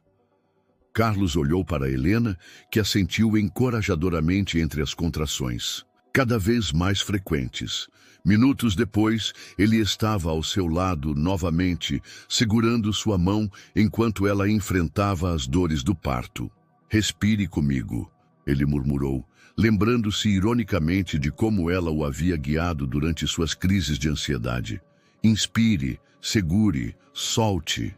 Carlos olhou para Helena, que assentiu encorajadoramente entre as contrações, cada vez mais frequentes. Minutos depois, ele estava ao seu lado novamente, segurando sua mão enquanto ela enfrentava as dores do parto. Respire comigo, ele murmurou, lembrando-se ironicamente de como ela o havia guiado durante suas crises de ansiedade. Inspire, segure, solte.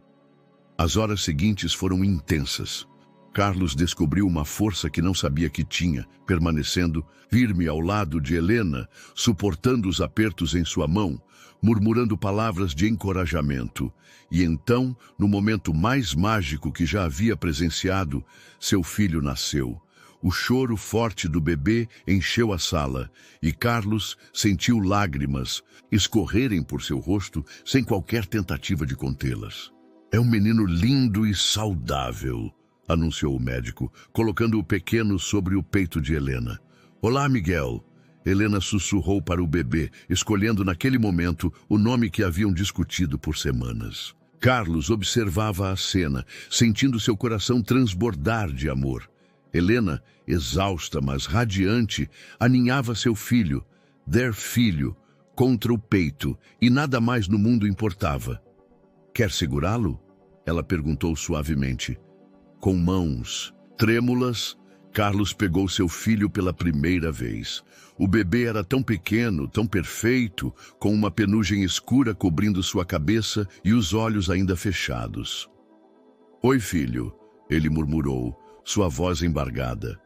As horas seguintes foram intensas. Carlos descobriu uma força que não sabia que tinha, permanecendo firme ao lado de Helena, suportando os apertos em sua mão, murmurando palavras de encorajamento. E então, no momento mais mágico que já havia presenciado, seu filho nasceu. O choro forte do bebê encheu a sala, e Carlos sentiu lágrimas escorrerem por seu rosto sem qualquer tentativa de contê-las. É um menino lindo e saudável, anunciou o médico, colocando o pequeno sobre o peito de Helena. Olá, Miguel. Helena sussurrou para o bebê, escolhendo naquele momento o nome que haviam discutido por semanas. Carlos observava a cena, sentindo seu coração transbordar de amor. Helena, exausta, mas radiante, aninhava seu filho, their filho, contra o peito, e nada mais no mundo importava. Quer segurá-lo? Ela perguntou suavemente. Com mãos trêmulas, Carlos pegou seu filho pela primeira vez. O bebê era tão pequeno, tão perfeito, com uma penugem escura cobrindo sua cabeça e os olhos ainda fechados. Oi, filho, ele murmurou, sua voz embargada.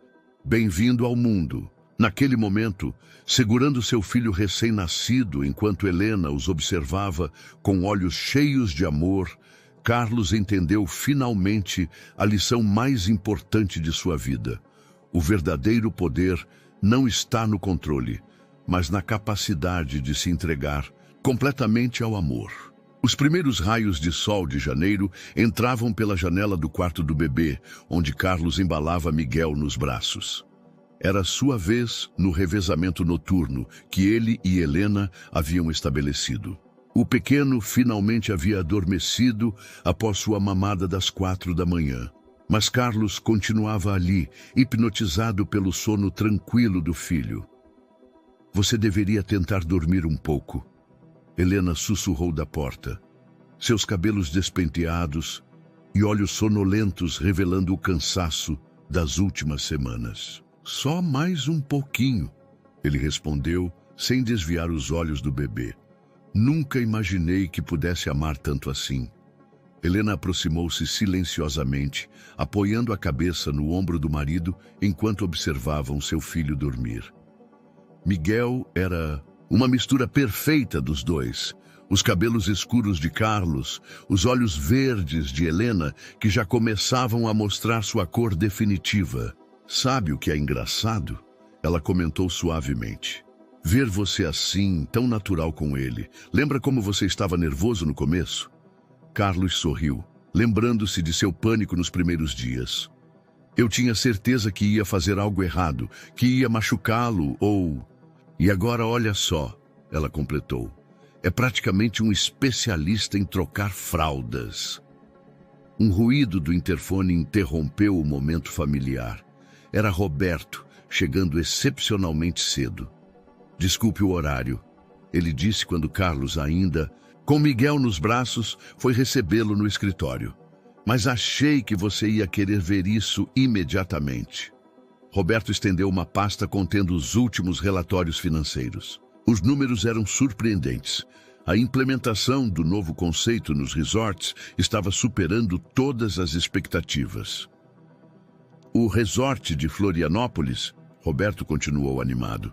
Bem-vindo ao mundo. Naquele momento, segurando seu filho recém-nascido enquanto Helena os observava com olhos cheios de amor, Carlos entendeu finalmente a lição mais importante de sua vida. O verdadeiro poder não está no controle, mas na capacidade de se entregar completamente ao amor. Os primeiros raios de sol de janeiro entravam pela janela do quarto do bebê, onde Carlos embalava Miguel nos braços. Era sua vez no revezamento noturno que ele e Helena haviam estabelecido. O pequeno finalmente havia adormecido após sua mamada das 4 da manhã. Mas Carlos continuava ali, hipnotizado pelo sono tranquilo do filho. Você deveria tentar dormir um pouco. Helena sussurrou da porta, seus cabelos despenteados e olhos sonolentos revelando o cansaço das últimas semanas. Só mais um pouquinho, ele respondeu, sem desviar os olhos do bebê. Nunca imaginei que pudesse amar tanto assim. Helena aproximou-se silenciosamente, apoiando a cabeça no ombro do marido enquanto observavam seu filho dormir. Miguel era uma mistura perfeita dos dois. Os cabelos escuros de Carlos, os olhos verdes de Helena, que já começavam a mostrar sua cor definitiva. Sabe o que é engraçado? Ela comentou suavemente. Ver você assim, tão natural com ele. Lembra como você estava nervoso no começo? Carlos sorriu, lembrando-se de seu pânico nos primeiros dias. Eu tinha certeza que ia fazer algo errado, que ia machucá-lo ou... E agora olha só, ela completou. É praticamente um especialista em trocar fraldas. Um ruído do interfone interrompeu o momento familiar. Era Roberto, chegando excepcionalmente cedo. Desculpe o horário, ele disse quando Carlos ainda, com Miguel nos braços, foi recebê-lo no escritório. Mas achei que você ia querer ver isso imediatamente. Roberto estendeu uma pasta contendo os últimos relatórios financeiros. Os números eram surpreendentes. A implementação do novo conceito nos resorts estava superando todas as expectativas. O resort de Florianópolis, Roberto continuou animado,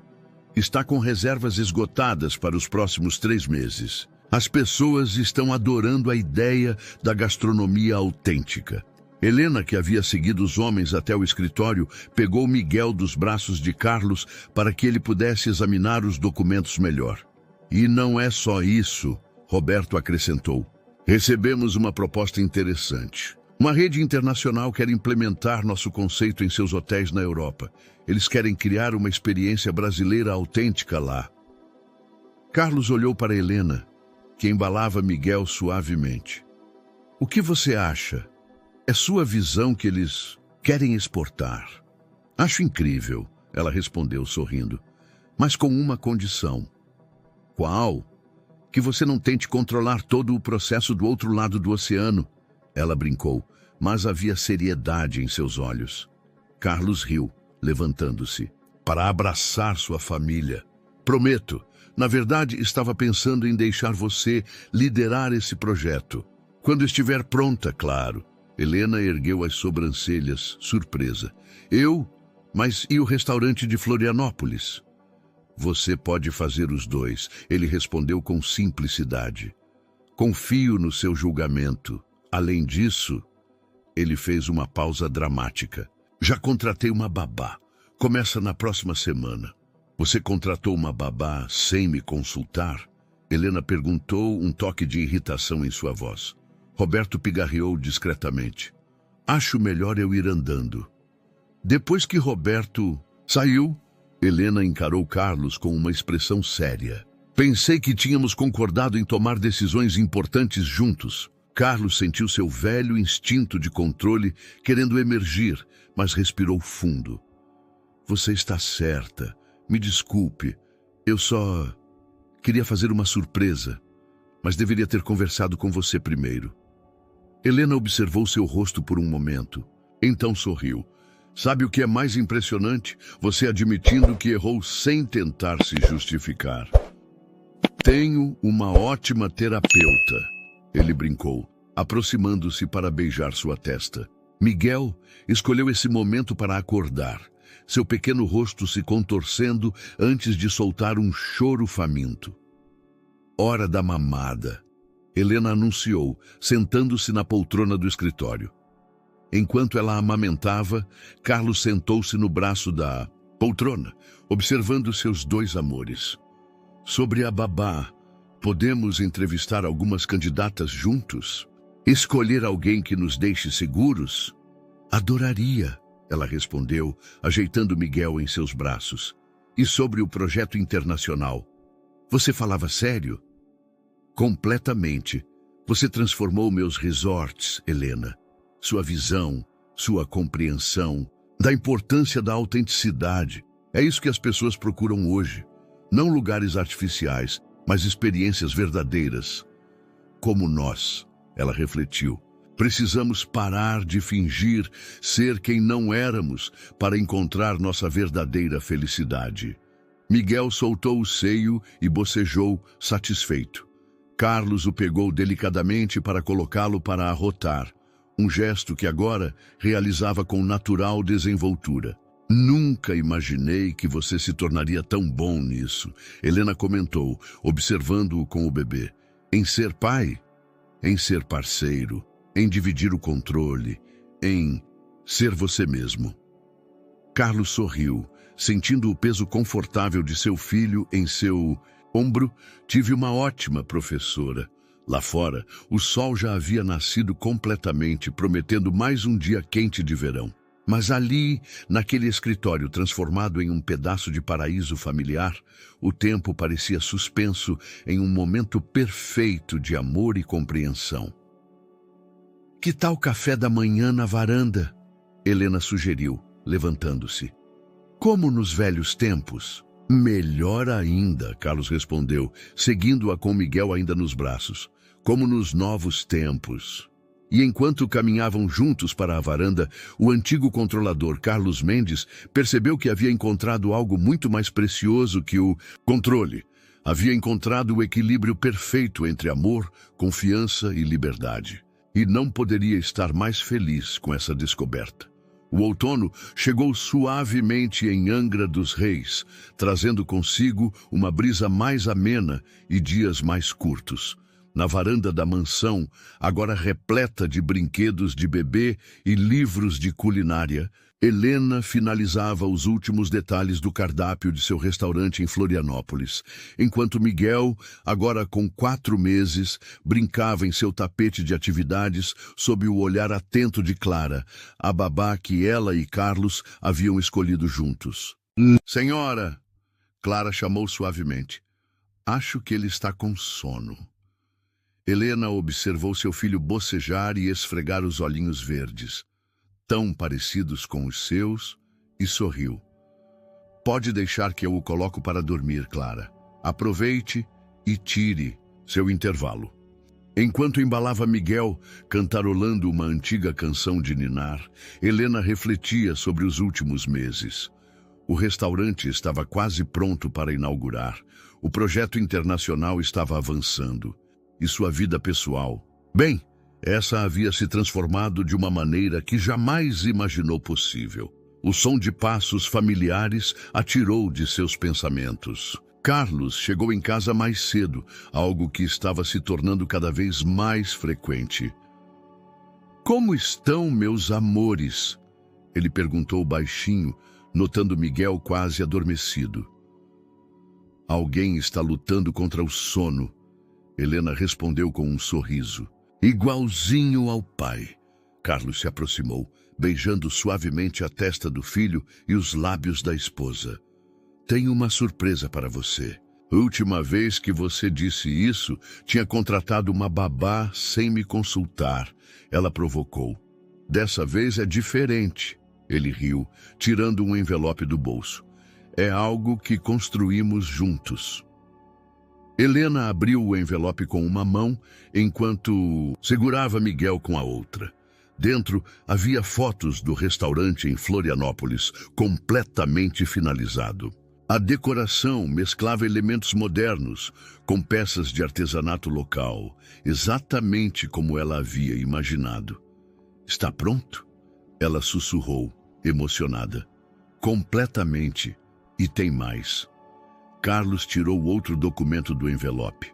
está com reservas esgotadas para os próximos 3 meses. As pessoas estão adorando a ideia da gastronomia autêntica. Helena, que havia seguido os homens até o escritório, pegou Miguel dos braços de Carlos para que ele pudesse examinar os documentos melhor. E não é só isso, Roberto acrescentou. Recebemos uma proposta interessante. Uma rede internacional quer implementar nosso conceito em seus hotéis na Europa. Eles querem criar uma experiência brasileira autêntica lá. Carlos olhou para Helena, que embalava Miguel suavemente. O que você acha? É sua visão que eles querem exportar. Acho incrível, ela respondeu sorrindo, mas com uma condição. Qual? Que você não tente controlar todo o processo do outro lado do oceano. Ela brincou, mas havia seriedade em seus olhos. Carlos riu, levantando-se, para abraçar sua família. Prometo, na verdade estava pensando em deixar você liderar esse projeto. Quando estiver pronta, claro. Helena ergueu as sobrancelhas, surpresa. Eu? Mas e o restaurante de Florianópolis? Você pode fazer os dois, ele respondeu com simplicidade. Confio no seu julgamento. Além disso, ele fez uma pausa dramática. Já contratei uma babá. Começa na próxima semana. Você contratou uma babá sem me consultar? Helena perguntou, um toque de irritação em sua voz. Roberto pigarreou discretamente. Acho melhor eu ir andando. Depois que Roberto saiu, Helena encarou Carlos com uma expressão séria. Pensei que tínhamos concordado em tomar decisões importantes juntos. Carlos sentiu seu velho instinto de controle querendo emergir, mas respirou fundo. Você está certa. Me desculpe. Eu só queria fazer uma surpresa, mas deveria ter conversado com você primeiro. Helena observou seu rosto por um momento. Então sorriu. Sabe o que é mais impressionante? Você admitindo que errou sem tentar se justificar. Tenho uma ótima terapeuta, ele brincou, aproximando-se para beijar sua testa. Miguel escolheu esse momento para acordar, seu pequeno rosto se contorcendo antes de soltar um choro faminto. Hora da mamada, Helena anunciou, sentando-se na poltrona do escritório. Enquanto ela amamentava, Carlos sentou-se no braço da poltrona, observando seus 2 amores. Sobre a babá, podemos entrevistar algumas candidatas juntos? Escolher alguém que nos deixe seguros? Adoraria, ela respondeu, ajeitando Miguel em seus braços. E sobre o projeto internacional? Você falava sério? Completamente. Você transformou meus resorts, Helena. Sua visão, sua compreensão da importância da autenticidade. É isso que as pessoas procuram hoje. Não lugares artificiais, mas experiências verdadeiras. Como nós, ela refletiu. Precisamos parar de fingir ser quem não éramos para encontrar nossa verdadeira felicidade. Miguel soltou o seio e bocejou, satisfeito. Carlos o pegou delicadamente para colocá-lo para arrotar, um gesto que agora realizava com natural desenvoltura. Nunca imaginei que você se tornaria tão bom nisso, Helena comentou, observando-o com o bebê. Em ser pai, em ser parceiro, em dividir o controle, em ser você mesmo. Carlos sorriu, sentindo o peso confortável de seu filho em seu ombro. Tive uma ótima professora. Lá fora, o sol já havia nascido completamente, prometendo mais um dia quente de verão. Mas ali, naquele escritório transformado em um pedaço de paraíso familiar, o tempo parecia suspenso em um momento perfeito de amor e compreensão. Que tal café da manhã na varanda? Helena sugeriu, levantando-se. Como nos velhos tempos? Melhor ainda, Carlos respondeu, seguindo-a com Miguel ainda nos braços. Como nos novos tempos. E enquanto caminhavam juntos para a varanda, o antigo controlador Carlos Mendes percebeu que havia encontrado algo muito mais precioso que o controle. Havia encontrado o equilíbrio perfeito entre amor, confiança e liberdade. E não poderia estar mais feliz com essa descoberta. O outono chegou suavemente em Angra dos Reis, trazendo consigo uma brisa mais amena e dias mais curtos. Na varanda da mansão, agora repleta de brinquedos de bebê e livros de culinária, Helena finalizava os últimos detalhes do cardápio de seu restaurante em Florianópolis, enquanto Miguel, agora com 4 meses, brincava em seu tapete de atividades sob o olhar atento de Clara, a babá que ela e Carlos haviam escolhido juntos. Senhora, Clara chamou suavemente. Acho que ele está com sono. Helena observou seu filho bocejar e esfregar os olhinhos verdes, tão parecidos com os seus, e sorriu. Pode deixar que eu o coloco para dormir, Clara. Aproveite e tire seu intervalo. Enquanto embalava Miguel, cantarolando uma antiga canção de ninar, Helena refletia sobre os últimos meses. O restaurante estava quase pronto para inaugurar. O projeto internacional estava avançando. E sua vida pessoal. Bem, essa havia se transformado de uma maneira que jamais imaginou possível. O som de passos familiares a tirou de seus pensamentos. Carlos chegou em casa mais cedo, algo que estava se tornando cada vez mais frequente. Como estão, meus amores? Ele perguntou baixinho, notando Miguel quase adormecido. Alguém está lutando contra o sono. Helena respondeu com um sorriso. Igualzinho ao pai. Carlos se aproximou, beijando suavemente a testa do filho e os lábios da esposa. Tenho uma surpresa para você. A última vez que você disse isso, tinha contratado uma babá sem me consultar. Ela provocou. Dessa vez é diferente. Ele riu, tirando um envelope do bolso. É algo que construímos juntos. Helena abriu o envelope com uma mão, enquanto segurava Miguel com a outra. Dentro havia fotos do restaurante em Florianópolis, completamente finalizado. A decoração mesclava elementos modernos com peças de artesanato local, exatamente como ela havia imaginado. Está pronto? Ela sussurrou, emocionada. Completamente. E tem mais. Carlos tirou outro documento do envelope.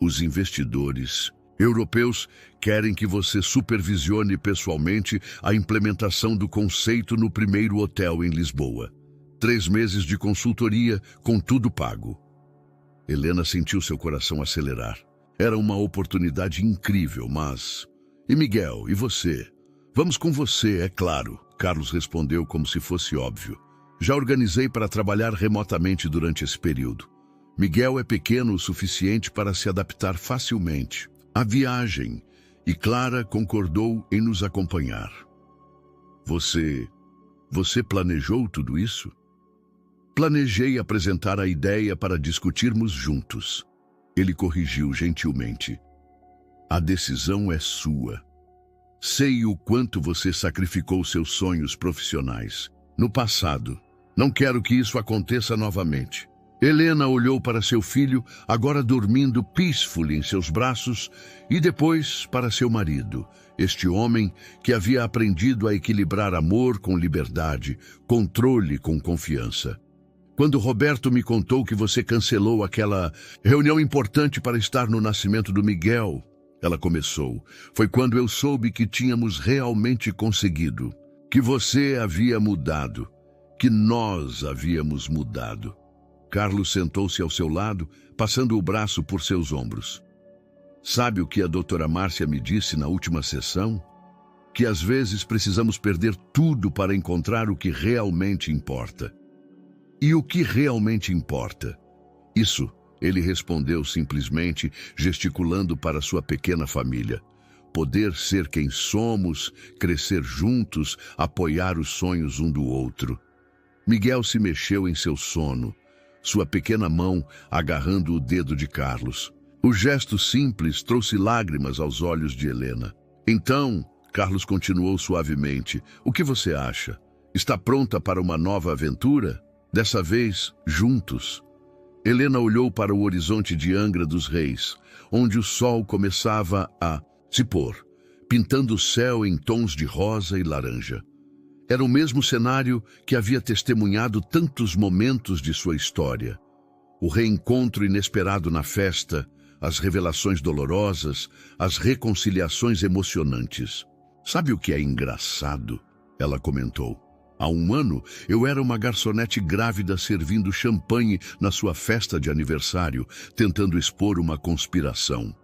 Os investidores europeus querem que você supervisione pessoalmente a implementação do conceito no primeiro hotel em Lisboa. 3 meses de consultoria, com tudo pago. Helena sentiu seu coração acelerar. Era uma oportunidade incrível, mas... E Miguel, e você? Vamos com você, é claro, Carlos respondeu como se fosse óbvio. Já organizei para trabalhar remotamente durante esse período. Miguel é pequeno o suficiente para se adaptar facilmente à viagem e Clara concordou em nos acompanhar. Você planejou tudo isso? Planejei apresentar a ideia para discutirmos juntos. Ele corrigiu gentilmente. A decisão é sua. Sei o quanto você sacrificou seus sonhos profissionais no passado. Não quero que isso aconteça novamente. Helena olhou para seu filho, agora dormindo peacefully em seus braços, e depois para seu marido, este homem que havia aprendido a equilibrar amor com liberdade, controle com confiança. Quando Roberto me contou que você cancelou aquela reunião importante para estar no nascimento do Miguel, ela começou, foi quando eu soube que tínhamos realmente conseguido, que você havia mudado, que nós havíamos mudado. Carlos sentou-se ao seu lado, passando o braço por seus ombros. Sabe o que a doutora Márcia me disse na última sessão? Que às vezes precisamos perder tudo para encontrar o que realmente importa. E o que realmente importa? Isso, ele respondeu simplesmente, gesticulando para sua pequena família. Poder ser quem somos, crescer juntos, apoiar os sonhos um do outro. Miguel se mexeu em seu sono, sua pequena mão agarrando o dedo de Carlos. O gesto simples trouxe lágrimas aos olhos de Helena. Então, Carlos continuou suavemente, o que você acha? Está pronta para uma nova aventura? Dessa vez, juntos. Helena olhou para o horizonte de Angra dos Reis, onde o sol começava a se pôr, pintando o céu em tons de rosa e laranja. Era o mesmo cenário que havia testemunhado tantos momentos de sua história. O reencontro inesperado na festa, as revelações dolorosas, as reconciliações emocionantes. Sabe o que é engraçado? Ela comentou. Há um ano, eu era uma garçonete grávida servindo champanhe na sua festa de aniversário, tentando expor uma conspiração.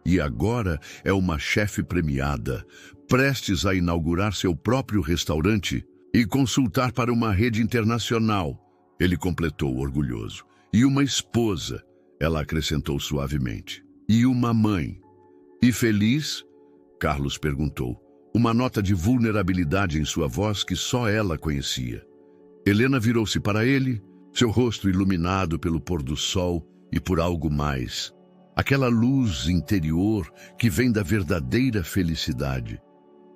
E agora é uma chefe premiada, prestes a inaugurar seu próprio restaurante e consultar para uma rede internacional, ele completou orgulhoso. E uma esposa, ela acrescentou suavemente. E uma mãe. E feliz? Carlos perguntou, uma nota de vulnerabilidade em sua voz que só ela conhecia. Helena virou-se para ele, seu rosto iluminado pelo pôr do sol e por algo mais. Aquela luz interior que vem da verdadeira felicidade.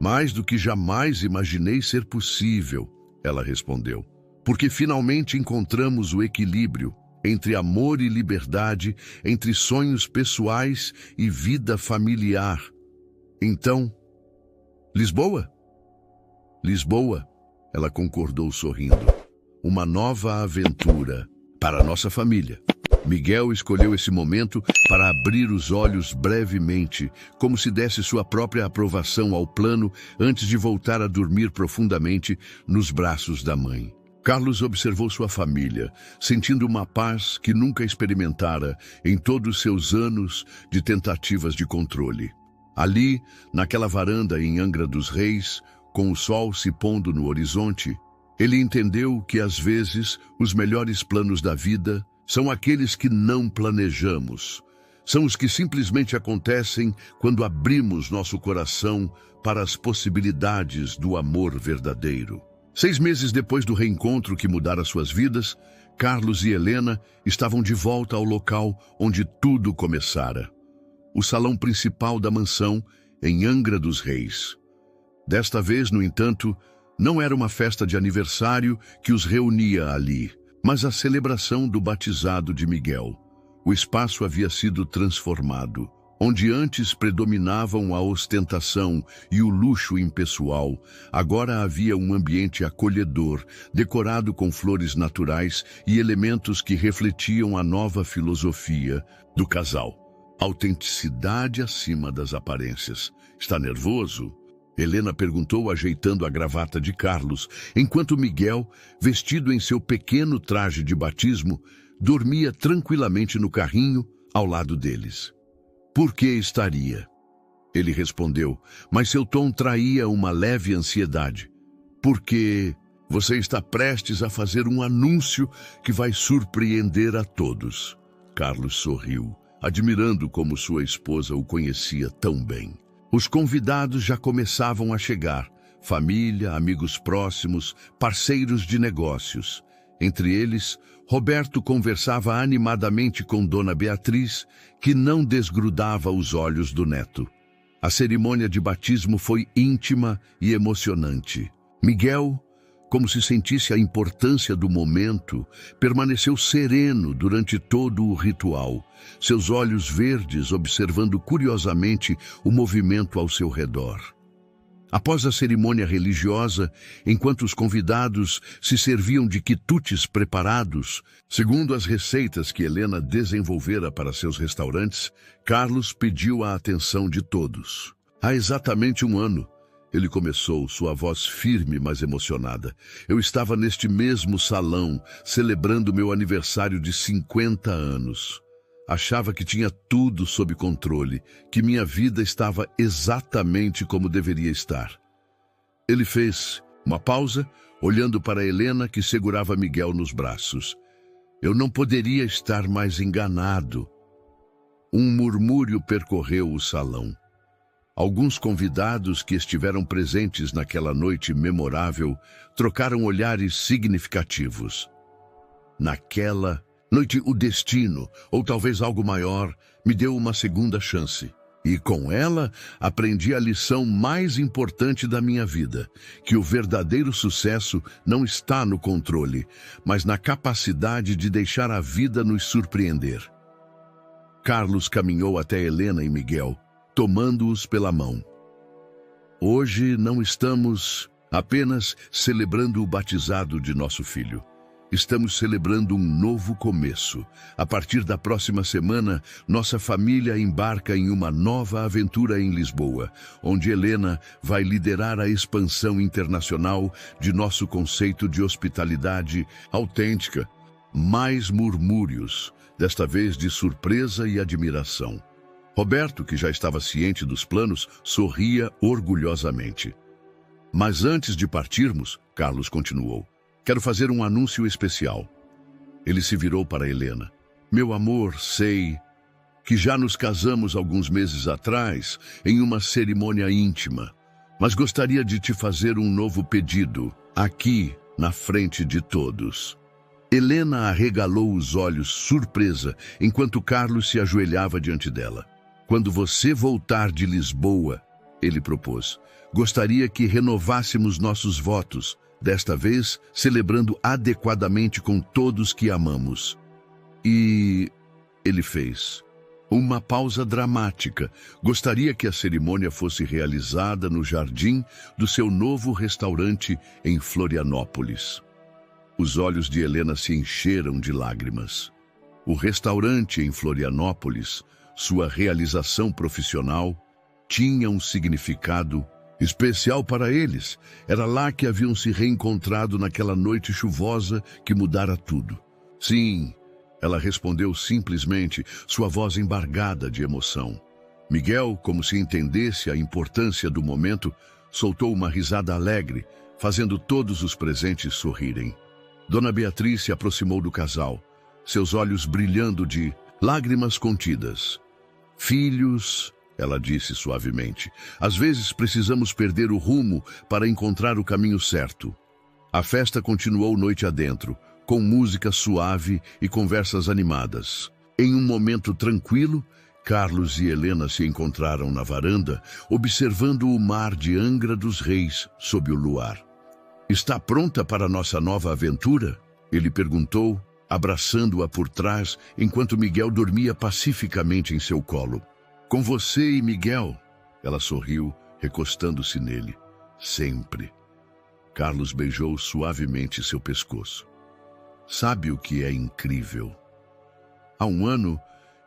Mais do que jamais imaginei ser possível, ela respondeu. Porque finalmente encontramos o equilíbrio entre amor e liberdade, entre sonhos pessoais e vida familiar. Então, Lisboa? Lisboa, ela concordou sorrindo. Uma nova aventura para a nossa família. Miguel escolheu esse momento para abrir os olhos brevemente, como se desse sua própria aprovação ao plano antes de voltar a dormir profundamente nos braços da mãe. Carlos observou sua família, sentindo uma paz que nunca experimentara em todos seus anos de tentativas de controle. Ali, naquela varanda em Angra dos Reis, com o sol se pondo no horizonte, ele entendeu que às vezes os melhores planos da vida são aqueles que não planejamos. São os que simplesmente acontecem quando abrimos nosso coração para as possibilidades do amor verdadeiro. 6 meses depois do reencontro que mudara suas vidas, Carlos e Helena estavam de volta ao local onde tudo começara. O salão principal da mansão, em Angra dos Reis. Desta vez, no entanto, não era uma festa de aniversário que os reunia ali, mas a celebração do batizado de Miguel. O espaço havia sido transformado. Onde antes predominavam a ostentação e o luxo impessoal, agora havia um ambiente acolhedor, decorado com flores naturais e elementos que refletiam a nova filosofia do casal. Autenticidade acima das aparências. Está nervoso? Helena perguntou, ajeitando a gravata de Carlos, enquanto Miguel, vestido em seu pequeno traje de batismo, dormia tranquilamente no carrinho ao lado deles. Por que estaria? Ele respondeu, mas seu tom traía uma leve ansiedade. Porque você está prestes a fazer um anúncio que vai surpreender a todos. Carlos sorriu, admirando como sua esposa o conhecia tão bem. Os convidados já começavam a chegar, família, amigos próximos, parceiros de negócios. Entre eles, Roberto conversava animadamente com Dona Beatriz, que não desgrudava os olhos do neto. A cerimônia de batismo foi íntima e emocionante. Miguel, como se sentisse a importância do momento, permaneceu sereno durante todo o ritual, seus olhos verdes observando curiosamente o movimento ao seu redor. Após a cerimônia religiosa, enquanto os convidados se serviam de quitutes preparados, segundo as receitas que Helena desenvolvera para seus restaurantes, Carlos pediu a atenção de todos. Há exatamente um ano, ele começou, sua voz firme, mas emocionada. Eu estava neste mesmo salão, celebrando meu aniversário de 50 anos. Achava que tinha tudo sob controle, que minha vida estava exatamente como deveria estar. Ele fez uma pausa, olhando para Helena, que segurava Miguel nos braços. Eu não poderia estar mais enganado. Um murmúrio percorreu o salão. Alguns convidados que estiveram presentes naquela noite memorável trocaram olhares significativos. Naquela noite, o destino, ou talvez algo maior, me deu uma segunda chance. E com ela, aprendi a lição mais importante da minha vida, que o verdadeiro sucesso não está no controle, mas na capacidade de deixar a vida nos surpreender. Carlos caminhou até Helena e Miguel, tomando-os pela mão. Hoje não estamos apenas celebrando o batizado de nosso filho. Estamos celebrando um novo começo. A partir da próxima semana, nossa família embarca em uma nova aventura em Lisboa, onde Helena vai liderar a expansão internacional de nosso conceito de hospitalidade autêntica. Mais murmúrios, desta vez de surpresa e admiração. Roberto, que já estava ciente dos planos, sorria orgulhosamente. Mas antes de partirmos, Carlos continuou. Quero fazer um anúncio especial. Ele se virou para Helena. Meu amor, sei que já nos casamos alguns meses atrás em uma cerimônia íntima, mas gostaria de te fazer um novo pedido, aqui, na frente de todos. Helena arregalou os olhos, surpresa, enquanto Carlos se ajoelhava diante dela. Quando você voltar de Lisboa, ele propôs, gostaria que renovássemos nossos votos, desta vez celebrando adequadamente com todos que amamos. E ele fez uma pausa dramática. Gostaria que a cerimônia fosse realizada no jardim do seu novo restaurante em Florianópolis. Os olhos de Helena se encheram de lágrimas. O restaurante em Florianópolis, sua realização profissional, tinha um significado especial para eles. Era lá que haviam se reencontrado naquela noite chuvosa que mudara tudo. Sim, ela respondeu simplesmente, sua voz embargada de emoção. Miguel, como se entendesse a importância do momento, soltou uma risada alegre, fazendo todos os presentes sorrirem. Dona Beatriz se aproximou do casal, seus olhos brilhando de lágrimas contidas. Filhos, ela disse suavemente, às vezes precisamos perder o rumo para encontrar o caminho certo. A festa continuou noite adentro, com música suave e conversas animadas. Em um momento tranquilo, Carlos e Helena se encontraram na varanda, observando o mar de Angra dos Reis sob o luar. Está pronta para nossa nova aventura? Ele perguntou, abraçando-a por trás, enquanto Miguel dormia pacificamente em seu colo. Com você e Miguel, ela sorriu, recostando-se nele. Sempre. Carlos beijou suavemente seu pescoço. Sabe o que é incrível? Há um ano,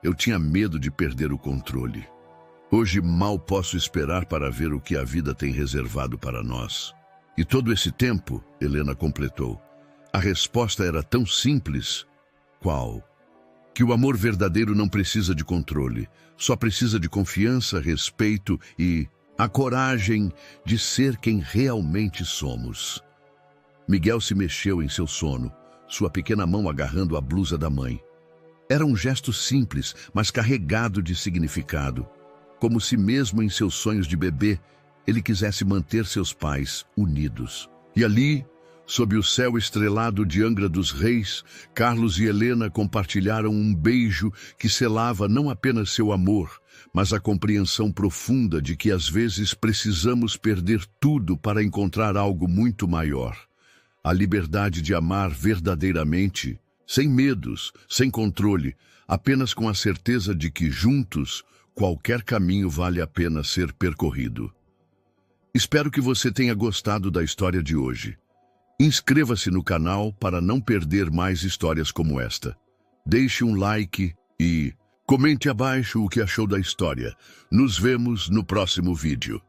eu tinha medo de perder o controle. Hoje mal posso esperar para ver o que a vida tem reservado para nós. E todo esse tempo, Helena completou, a resposta era tão simples. Qual? Que o amor verdadeiro não precisa de controle, só precisa de confiança, respeito e a coragem de ser quem realmente somos. Miguel se mexeu em seu sono, sua pequena mão agarrando a blusa da mãe. Era um gesto simples, mas carregado de significado, como se mesmo em seus sonhos de bebê, ele quisesse manter seus pais unidos. E ali, Sob o céu estrelado de Angra dos Reis, Carlos e Helena compartilharam um beijo que selava não apenas seu amor, mas a compreensão profunda de que às vezes precisamos perder tudo para encontrar algo muito maior. A liberdade de amar verdadeiramente, sem medos, sem controle, apenas com a certeza de que juntos, qualquer caminho vale a pena ser percorrido. Espero que você tenha gostado da história de hoje. Inscreva-se no canal para não perder mais histórias como esta. Deixe um like e comente abaixo o que achou da história. Nos vemos no próximo vídeo.